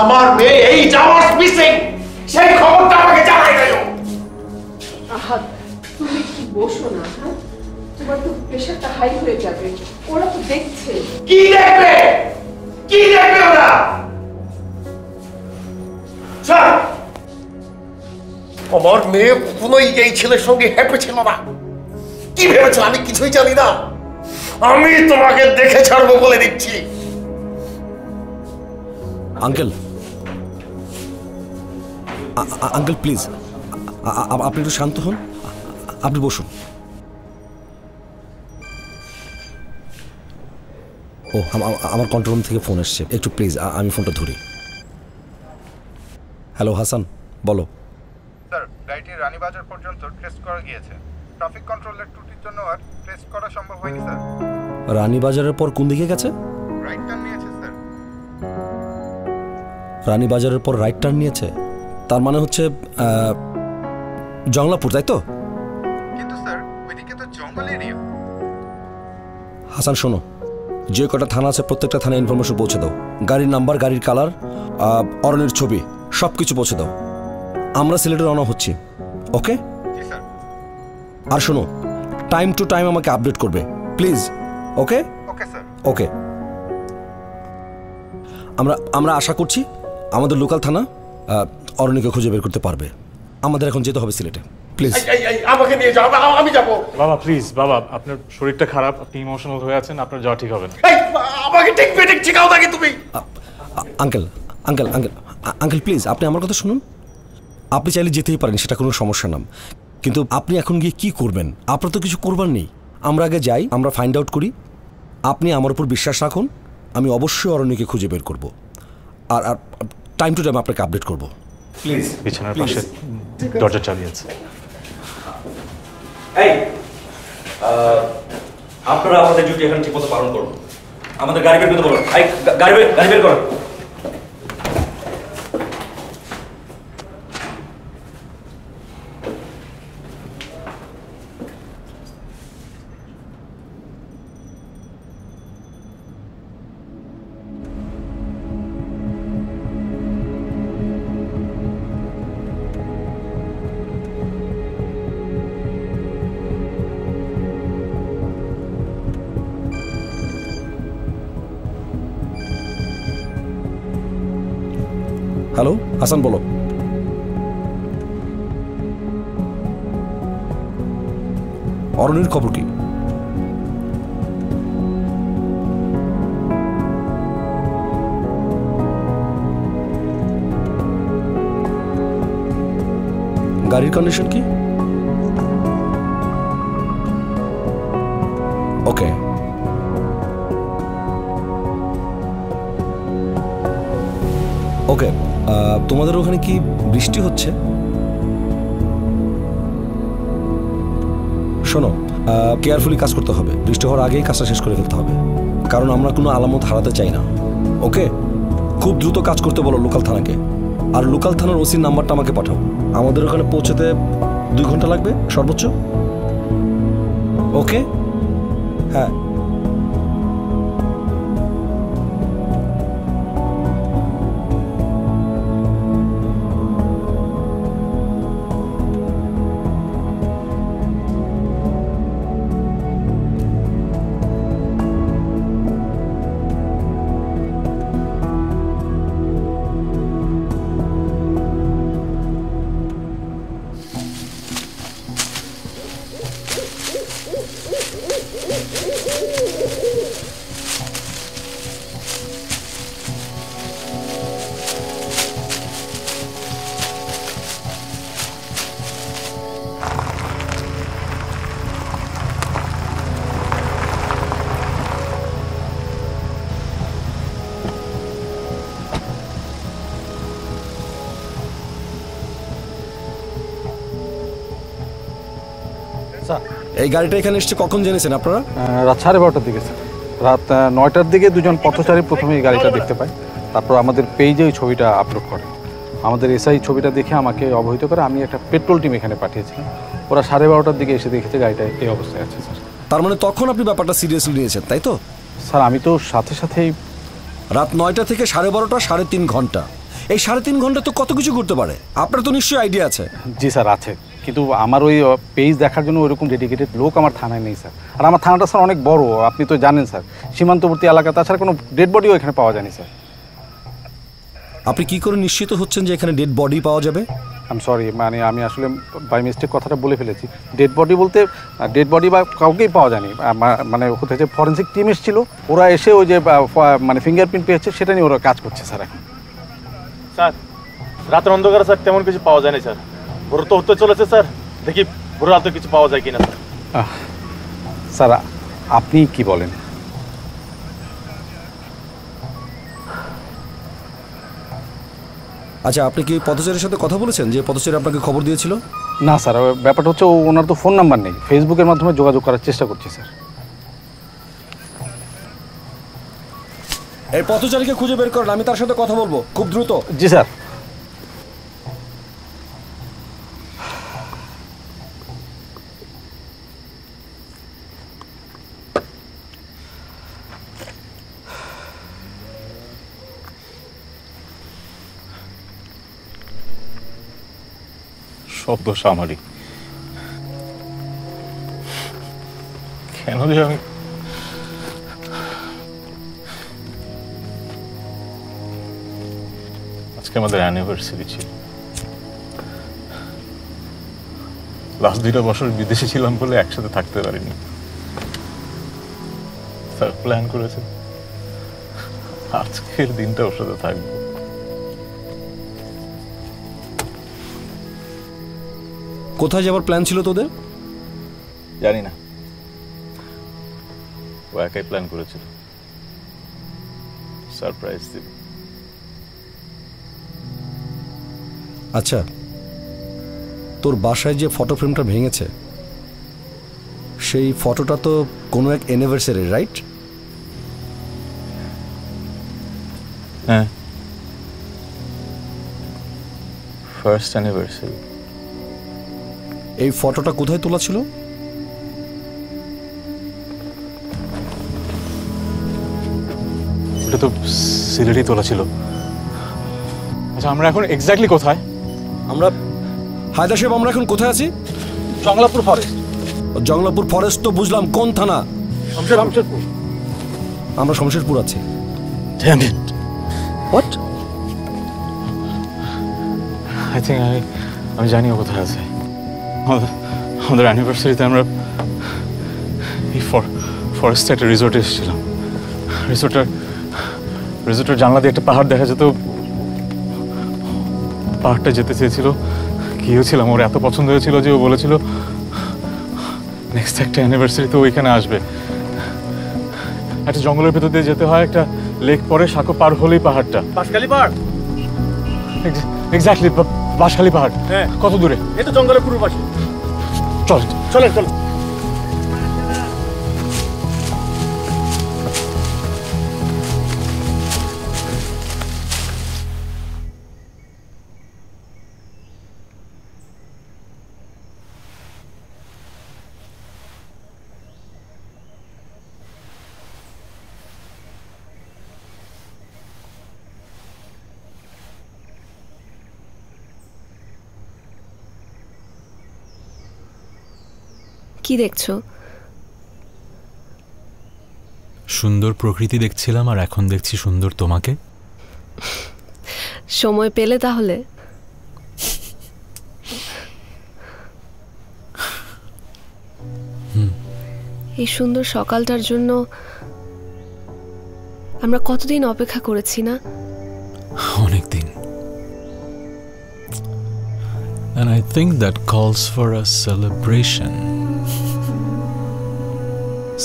আমার মেয়ে এই যাওয়ার মিসিং, সেই খবরটা আমাকে জানাই দিও। আহা, তুমি কি বসো না? হ্যাঁ, তোমার তো প্রেশারটা হাই হয়ে যাবে, ওরা তো দেখছে। কি দেখবে? কি দেখবে ওরা? স্যার, আমার মেয়ে কখনোই এই ছেলের সঙ্গে হ্যাপি ছিল না। কি ভেবেছো আমি কিছুই জানি না? আমি তোমাকে দেখে ছাড়বো বলে দিচ্ছি। আঙ্কেল, আঙ্কেল প্লিজ আপনি একটু শান্ত হন, আপনি বসুন। ও আমার কন্ট্রোল রুম থেকে ফোন এসছে, একটু প্লিজ আমি ফোনটা ধরি। হ্যালো হাসান, বলো। স্যার, গাড়িটি রানীবাজার পর্যন্ত ট্রেস করা গিয়েছে। ট্রাফিক কন্ট্রোলের ত্রুটির জন্য আর ট্রেস করা সম্ভব হয়নি স্যার। রানীবাজারের পর কোন দিকে গেছে? রাইট টার্ন নিয়েছে স্যার। রানীবাজারের পর রাইট টার্ন নিয়েছে, তার মানে হচ্ছে জংলাপুর, তাই তো? কিন্তু স্যার ওইদিকে তো জঙ্গল এরিয়া। হাসান শোনো, যে কটা থানা আছে প্রত্যেকটা থানায় ইনফরমেশন পৌঁছে দাও, গাড়ির নাম্বার, গাড়ির কালার, অরণের ছবি, সব কিছু পৌঁছে দাও। আমরা সিলেটে রওনা হচ্ছি, ওকে? আর শোনো, টাইম টু টাইম আমাকে আপডেট করবে please, okay? Okay sir. Okay. আমরা আশা করছি আমাদের লোকাল থানা অরণ্যকে খুঁজে বের করতে পারবে। আমাদের এখন যেতে হবে সিলেটে, প্লিজ আমাকে নিয়ে যাও, আমি যাবো। বাবা প্লিজ, বাবা আপনার শরীরটা খারাপ, আপনি ইমোশনাল হয়ে আছেন, আপনার যাওয়া ঠিক হবে না। আমাকে ঠিক বেঠিক শিখাও নাকি তুমি? Uncle uncle uncle uncle please, আপনি আমার কথা শুনুন। আপনি চাইলে যেতেই পারেন, সেটা কোনো সমস্যা না, কিন্তু আপনি এখন গিয়ে কি করবেন? আপনার তো কিছু করবার নেই। আমরা আগে যাই, আমরা ফাইন্ড আউট করি। আপনি আমার উপর বিশ্বাস রাখুন, আমি অবশ্যই অরণ্যকে খুঁজে বের করব, আর টাইম টু টাইম আপনাকে আপডেট করব। প্লিজ বিছানার পাশে দরজা চালিয়েছে। এই আপনারা আমাদের ডিউটি এখন ঠিকমতো পালন করুন। আমাদের গাড়ি বের করতে বলুন। এই গাড়ি বের করুন। হ্যালো হাসান, বলো। অরণ্যের খবর কি? গাড়ির কন্ডিশন কি? ওকে, ওকে। তোমাদের ওখানে কি বৃষ্টি হচ্ছে? শোনো, কেয়ারফুলি কাজ করতে হবে। বৃষ্টি হওয়ার আগেই কাজটা শেষ করে ফেলতে হবে, কারণ আমরা কোনো আলামত হারাতে চাই না। ওকে, খুব দ্রুত কাজ করতে বলো লোকাল থানাকে, আর লোকাল থানার ওসির নাম্বারটা আমাকে পাঠাও। আমাদের ওখানে পৌঁছতে 2 ঘন্টা লাগবে সর্বোচ্চ। ওকে, হ্যাঁ। এই গাড়িটা এখানে এসছে কখন জেনেছেন আপনারা? রাত 12:30টার দিকে স্যার। রাত 9টার দিকে দুজন পথচারী প্রথমে এই গাড়িটা দেখতে পায়, তারপর আমাদের পেজে ওই ছবিটা আপলোড করে। আমাদের এসআই ছবিটা দেখে আমাকে অবহিত করে, আমি একটা পেট্রোল টিম এখানে পাঠিয়েছিলাম। ওরা 12:30টার দিকে এসে দেখেছে গাড়িটা এই অবস্থায় আছে স্যার। তার মানে তখন আপনি ব্যাপারটা সিরিয়াসলি নিয়েছেন, তাই তো? স্যার আমি তো সাথে সাথেই রাত 9টা থেকে 12:30টা 3.5 ঘন্টা। এই 3.5 ঘন্টা তো কত কিছু করতে পারে, আপনার তো নিশ্চয়ই আইডিয়া আছে। জি স্যার আছে, কিন্তু আমার ওই পেজ দেখার জন্য ওইরকম ডেডিকেটেড লোক আমার থানায় নেই স্যার। আর আমার থানাটা স্যার অনেক বড়, আপনি তো জানেন স্যার, সীমান্তবর্তী এলাকা, তাছাড়া কোনো ডেড বডিও এখানে পাওয়া যায়নি স্যার। আপনি কি করে নিশ্চিত হচ্ছেন যে এখানে ডেড বডি পাওয়া যাবে? আই সরি, মানে আমি আসলে বাই মিস্টেক কথাটা বলে ফেলেছি। ডেড বডি বলতে ডেড বডি বা কাউকেই পাওয়া যায়নি, মানে হচ্ছে ফরেন্সিক টিম এসেছিল, ওরা এসে ওই যে মানে ফিঙ্গারপ্রিন্ট পেয়েছে সেটা নিয়ে ওরা কাজ করছে স্যার এখন। স্যার রাতের অন্ধকারে স্যার তেমন কিছু পাওয়া যায়নি স্যার। ভোর তো হতে চলেছে স্যার, দেখি ভোর রাতে কিছু পাওয়া যায় কিনা স্যার। স্যার আপনি কি বলেন? আচ্ছা, আপনি কি পথচারীর সাথে কথা বলেছেন যে পথচারী আপনাকে খবর দিয়েছিল? না স্যার, ব্যাপারটা হচ্ছে ওনার তো ফোন নাম্বার নেই, ফেসবুকের মাধ্যমে যোগাযোগ করার চেষ্টা করছি স্যার। এই পথচারীকে খুঁজে বের করেন, আমি তার সাথে কথা বলবো খুব দ্রুত। জি স্যার। সব দোষ আমারই। কেন যে আমি আজকে আমাদের অ্যানিভার্সারি ছিল, লাস্ট 2টা বছর বিদেশে ছিলাম বলে একসাথে থাকতে পারিনি। স্যার প্ল্যান করেছে আজকের দিনটা ওর সাথে থাকবো। কোথায় যাবার প্ল্যান ছিল তোদের? জানি না, ও একাই প্ল্যান করেছিল, সারপ্রাইজ দিবে। আচ্ছা, তোর বাসায় যে ফটো ফ্রেমটা ভেঙেছে সেই ফটোটা তো কোনো এক অ্যানিভার্সারি, রাইট? হ্যাঁ, ফার্স্ট অ্যানিভার্সারি। এই ফটোটা কোথায় তোলা ছিল? ওটা তো সিলেটেই তোলা ছিল। আচ্ছা, আমরা এখন এক্স্যাক্টলি কোথায়? আমরা হায়দার সাহেব, আমরা এখন কোথায় আছি? জংলাপুর ফরেস্ট। জংলাপুর ফরেস্ট তো বুঝলাম, কোন থানা? শমশেরপুর। আমরা শমশেরপুর আছি। Damn it. What? I think আমি জানি ও কোথায় আছে। আমাদের অ্যানিভার্সারিতে আমরা এই ফরেস্টে একটা রিসোর্টে এসেছিলাম। রিসোর্টের জানলা দিয়ে একটা পাহাড় দেখা যেত। পাহাড়টা যেতে চেয়েছিল, গিয়েছিলাম, ওর এত পছন্দ হয়েছিল যে ও বলেছিল নেক্সট একটা অ্যানিভার্সারিতে ওইখানে আসবে। একটা জঙ্গলের ভেতর দিয়ে যেতে হয়, একটা লেক পরে, সাঁকো পার হলেই পাহাড়টা। বাঁশখালী পাহাড়। এক্স্যাক্টলি, বাঁশখালী পাহাড়। হ্যাঁ। কত দূরে? এই তো জঙ্গলের পূর্ব পাশে। চল চলেন চলো। কি দেখছো? সুন্দর প্রকৃতি দেখছিলাম, আর এখন দেখছি সুন্দর তোমাকে। সময় পেলে তাহলে? এই সুন্দর সকালটার জন্য আমরা কতদিন অপেক্ষা করেছি না? অনেকদিন। And I think that calls for a celebration.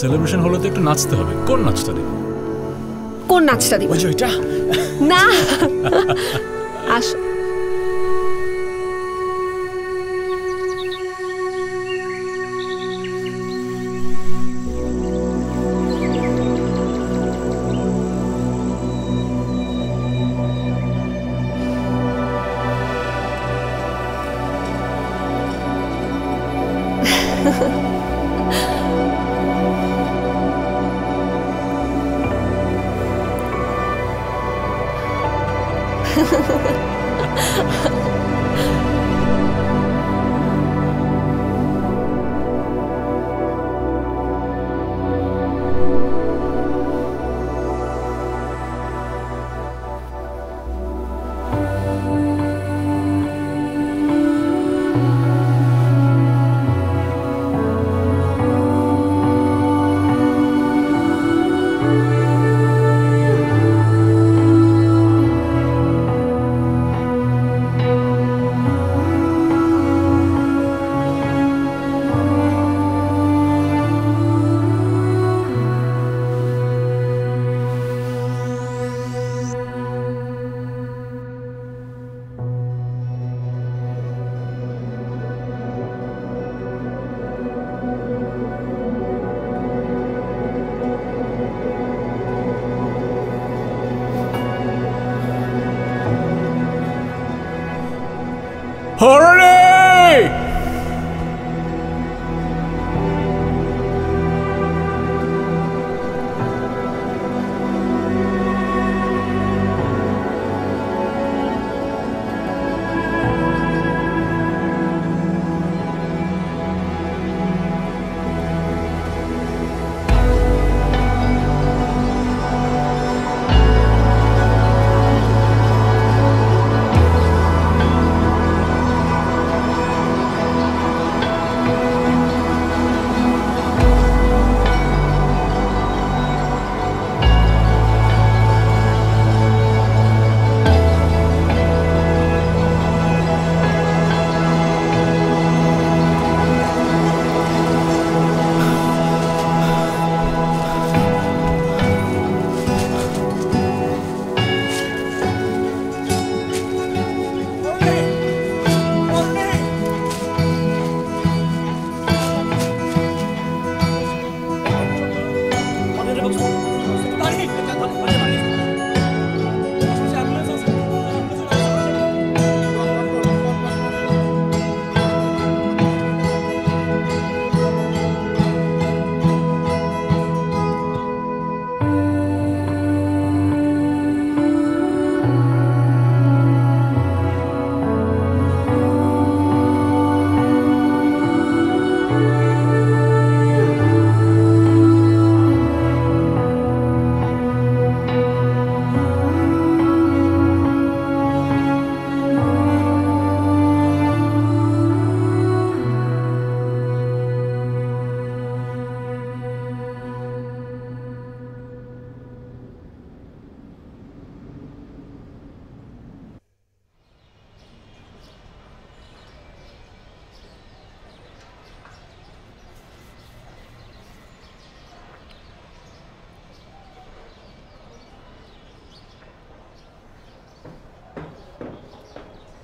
Celebration হলো তো একটু নাচতে হবে। কোন নাচটা দিব? কোন নাচটা দিব? ওইটা না, আসো।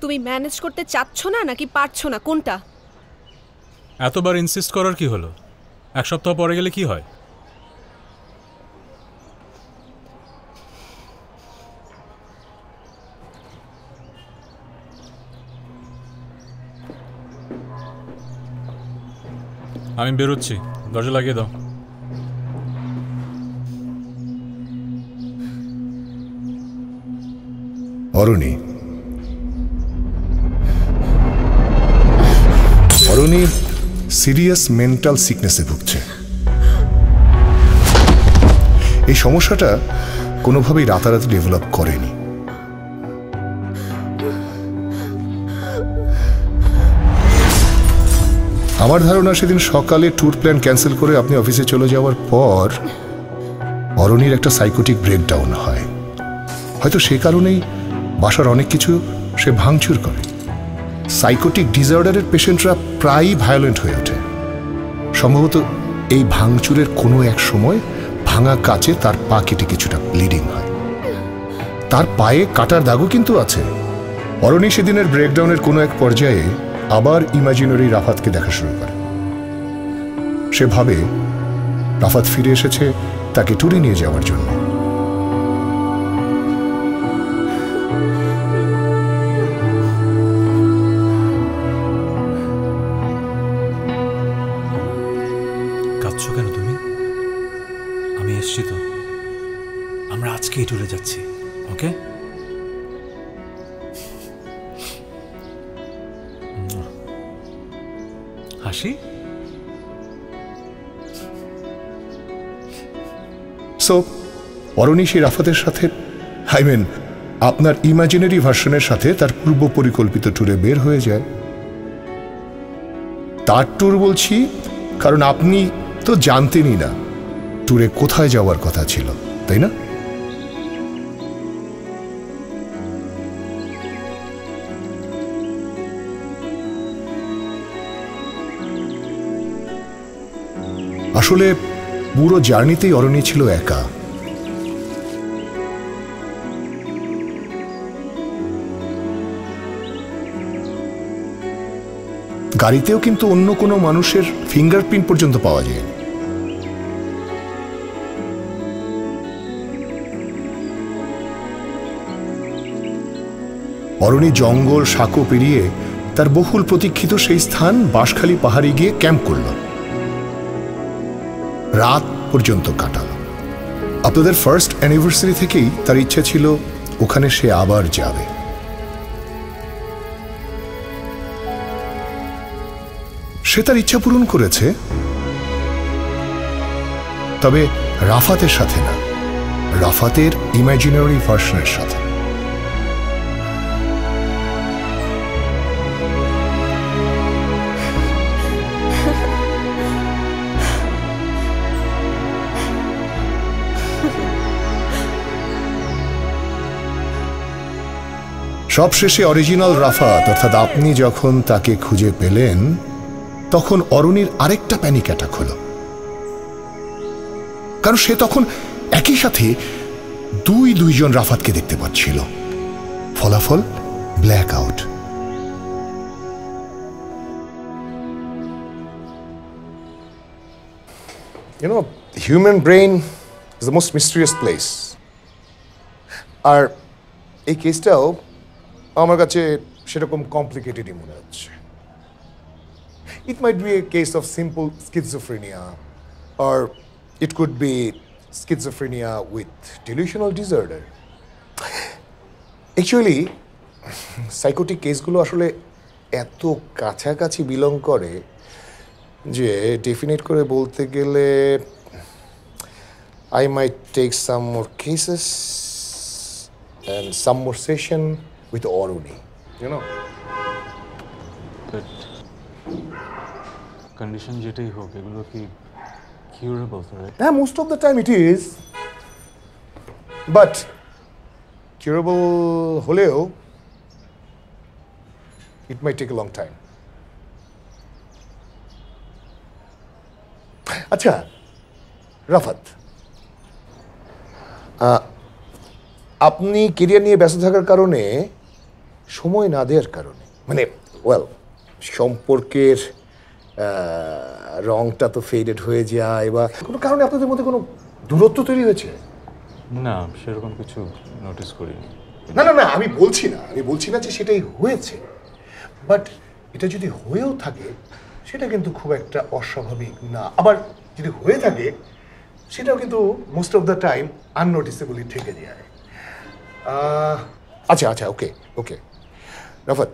তুমি ম্যানেজ করতে চাচ্ছ না নাকি পারছো না, কোনটা? এতবার ইনসিস্ট করার কি হলো? এক সপ্তাহ পরে গেলে কি হয়? আমি বেরোচ্ছি, দরজা লাগিয়ে দাও। অরুণী, অরুণী সিরিয়াস মেন্টাল সিকনেসে ভুগছে। এই সমস্যাটা কোনোভাবেই রাতারাতি ডেভেলপ করেনি। আমার ধারণা সেদিন সকালে ট্যুর প্ল্যান ক্যান্সেল করে আপনি অফিসে চলে যাওয়ার পর অরুণীর একটা সাইকোটিক ব্রেকডাউন হয়। হয়তো সে কারণেই বাসার অনেক কিছু সে ভাঙচুর করে। সাইকোটিক ডিসঅর্ডারের পেশেন্টরা প্রায়ই ভায়োলেন্ট হয়ে ওঠে। সম্ভবত এই ভাঙচুরের কোনো এক সময় ভাঙা কাচে তার পা কেটে কিছুটা ব্লিডিং হয়। তার পায়ে কাটার দাগও কিন্তু আছে। অরুণী সেদিনের ব্রেকডাউনের কোনো এক পর্যায়ে আবার ইমাজিনারি রাফাতকে দেখা শুরু করে। সে ভাবে রাফাত ফিরে এসেছে তাকে ট্যুরে নিয়ে যাওয়ার জন্য। কাঁদছো কেন তুমি? আমি এসছি তো, আমরা আজকেই ট্যুরে যাচ্ছি। ওকে? হাসি। সো অরুণী সেই রাফাতের সাথে, আই মিন আপনার ইমাজিনারি ভার্সনের সাথে তার পূর্ব পরিকল্পিত ট্যুরে বের হয়ে যায়। তার ট্যুর বলছি কারণ আপনি তো জানতেনই না ট্যুরে কোথায় যাওয়ার কথা ছিল, তাই না? আসলে পুরো জার্নিতেই অরুণী ছিল একা। গাড়িতেও কিন্তু অন্য কোনো মানুষের ফিঙ্গারপ্রিন্ট পর্যন্ত পাওয়া যায়। অরুণী জঙ্গল সাঁকো পেরিয়ে তার বহুল প্রতীক্ষিত সেই স্থান বাঁশখালী পাহাড়ে গিয়ে ক্যাম্প করল। রাত পর্যন্ত কাটাল। আপনাদের ফার্স্ট অ্যানিভার্সারি থেকেই তার ইচ্ছা ছিল ওখানে সে আবার যাবে। সে তার ইচ্ছা পূরণ করেছে, তবে রাফাতের সাথে না, রাফাতের ইমাজিনারি ভার্সনের সাথে। সবশেষে অরিজিনাল রাফাত অর্থাৎ আপনি যখন তাকে খুঁজে পেলেন, তখন অরুণীর আরেকটা প্যানিক অ্যাটাক হলো। কারণ সে তখন একই সাথে দুইজন রাফাতকে দেখতে পাচ্ছিল। ফলাফল black out. Human brain is the most mysterious place. আর এই কেসটাও আমার কাছে সেরকম কমপ্লিকেটেডই মনে হচ্ছে। It might be a case of simple schizophrenia, or it could be schizophrenia with delusional disorder. Actually, psychotic কেসগুলো আসলে এত কাছাকাছি বিলং করে যে ডেফিনেট করে বলতে গেলে I might take some more cases and some more session with Oruni, you know. But condition যেটাই হোক এগুলো কি curable, right? Yeah, most of the time it is. But curable হলেও it might take a long time. আচ্ছা রাফাত, আপনি career নিয়ে ব্যস্ত থাকার কারণে সময় না দেওয়ার কারণে মানে সম্পর্কের রংটা তো ফেডেড হয়ে যায় বা কোনো কারণে আপনাদের মধ্যে কোনো দূরত্ব তৈরি হয়েছে? না, সেরকম কিছু নোটিস করিনি। না না না, আমি বলছি না যে সেটাই হয়েছে, বাট এটা যদি হয়েও থাকে সেটা কিন্তু খুব একটা অস্বাভাবিক না, আবার যদি হয়ে থাকে সেটাও কিন্তু মোস্ট অফ দ্য টাইম আননোটিসেবলি থেকে যায়। আচ্ছা আচ্ছা, ওকে ওকে রাফাত,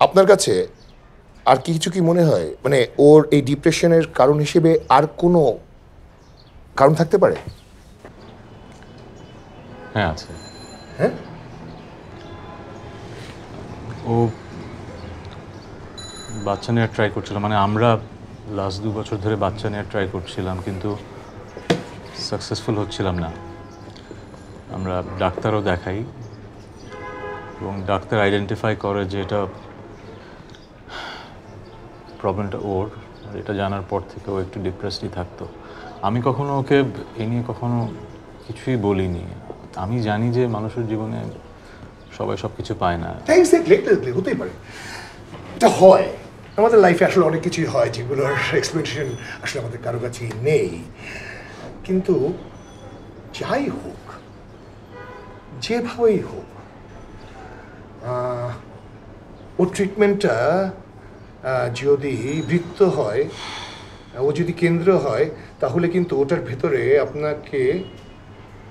আপনার কাছে আর কিছু কি মনে হয় মানে ওর এই ডিপ্রেশনের কারণ হিসেবে আর কোনো কারণ থাকতে পারে? হ্যাঁ আছে। হ্যাঁ, ও বাচ্চা নেওয়ার ট্রাই করছিল, মানে আমরা লাস্ট 2 বছর ধরে বাচ্চা নেওয়ার ট্রাই করছিলাম কিন্তু সাকসেসফুল হচ্ছিলাম না। আমরা ডাক্তারও দেখাই এবং ডাক্তার আইডেন্টিফাই করে যে এটা প্রবলেমটা ওর, এটা জানার পর থেকে ও একটু ডিপ্রেসডই থাকতো। আমি কখনো ওকে এ নিয়ে কখনো কিছুই বলিনি। আমি জানি যে মানুষের জীবনে সবাই সব কিছু পায় না। হতেই পারে, এটা হয় আমাদের লাইফে, আসলে অনেক কিছুই হয় যেগুলোর এক্সপ্লেনেশন আসলে আমাদের কারো কাছেই নেই। কিন্তু যাই হোক, যেভাবেই হোক, ওর ট্রিটমেন্টটা যদি বৃত্ত হয়, ও যদি কেন্দ্র হয়, তাহলে কিন্তু ওটার ভেতরে আপনাকে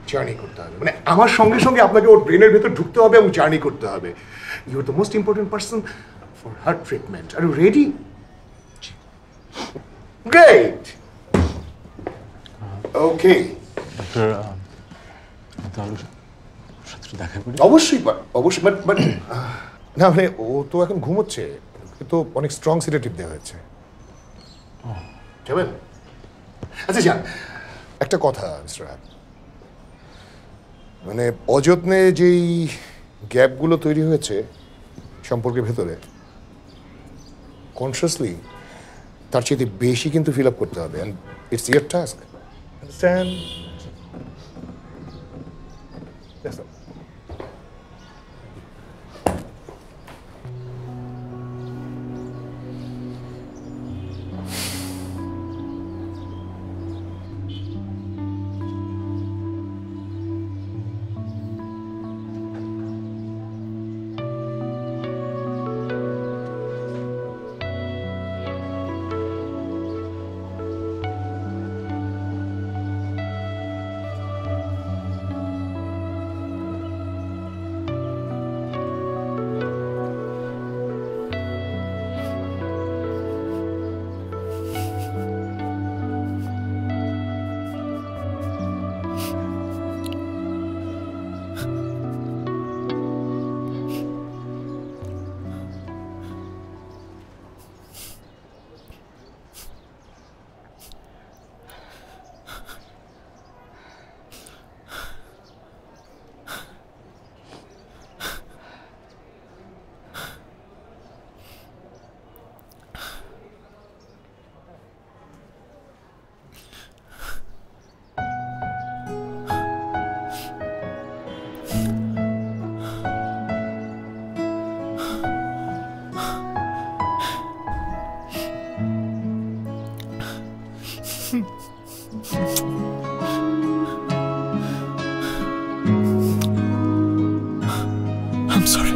জার্নি করতে হবে, মানে আমার সঙ্গে সঙ্গে আপনাকে ওর ব্রেনের ভেতর ঢুকতে হবে এবং জার্নি করতে হবে। You are the most important person for her treatment. Are you ready? Great. Okay. Doctor তাহলে সাথে দেখা করি? অবশ্যই বাট না মানে ও তো এখন ঘুমোচ্ছে, তো অনেক স্ট্রং সিডেটিভ দেওয়া হয়েছে। যাবেন? আচ্ছা যান, একটা কথা মিস্টার হাত, মানে অযত্নে যেই গ্যাপগুলো তৈরি হয়েছে সম্পর্কের ভেতরে, কনসিয়াসলি তার চেয়ে বেশি কিন্তু ফিল আপ করতে হবে, and it's your task. Understand? I'm sorry.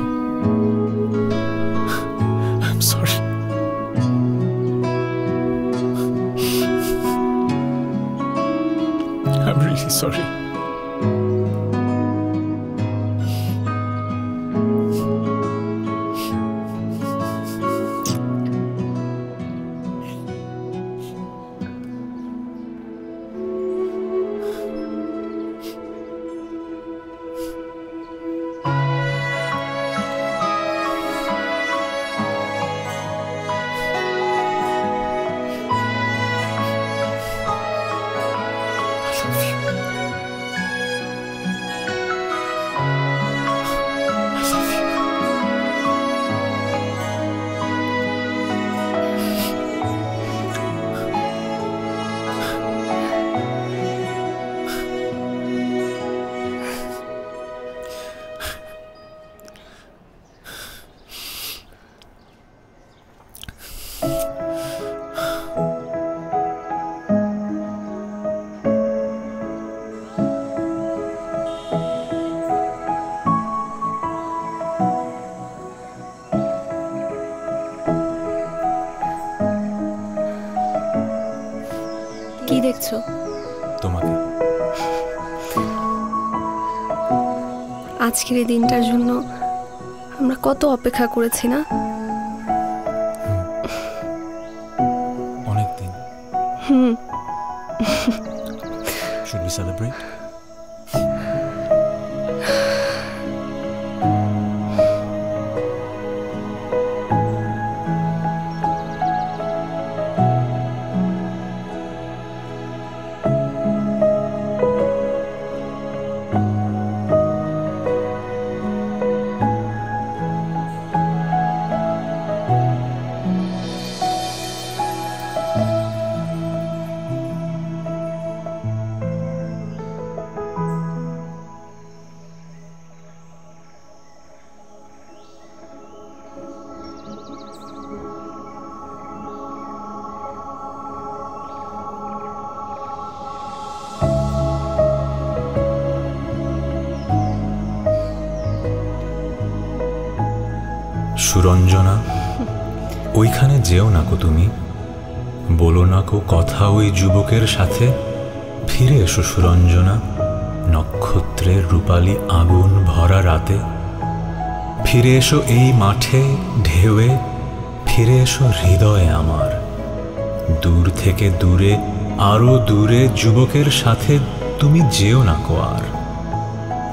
I'm sorry. I'm really sorry. কি দেখছো? তোমাকে। আজকের এই দিনটার জন্য আমরা কত অপেক্ষা করেছি না? অনেক দিন। Should we celebrate? সুরঞ্জনা, ওইখানে যেও না কো তুমি, বলো না কো কথা ওই যুবকের সাথে। ফিরে এসো সুরঞ্জনা, নক্ষত্রের রূপালী আগুন ভরা রাতে। ফিরে এসো এই মাঠে ঢেউয়ে, ফিরে এসো হৃদয়ে আমার। দূর থেকে দূরে, আরো দূরে যুবকের সাথে তুমি যেও না কো আর।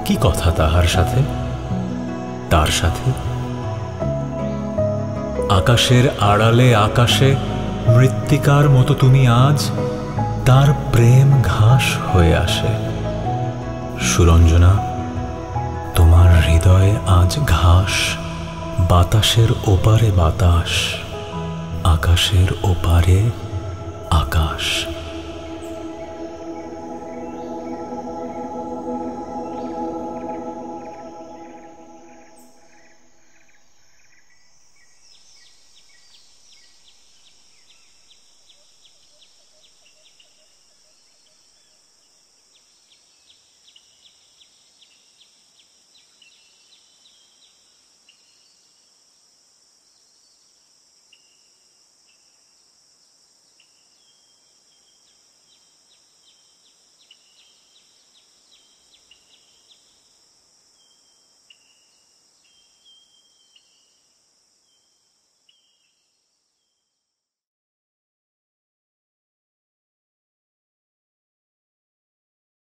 কি কথা তাহার সাথে, তার সাথে? আকাশের আড়ালে আকাশে মৃত্তিকার মতো তুমি আজ, তার প্রেম ঘাস হয়ে আসে। সুরঞ্জনা, তোমার হৃদয়ে আজ ঘাস, বাতাসের ওপারে বাতাস, আকাশের ওপারে আকাশ।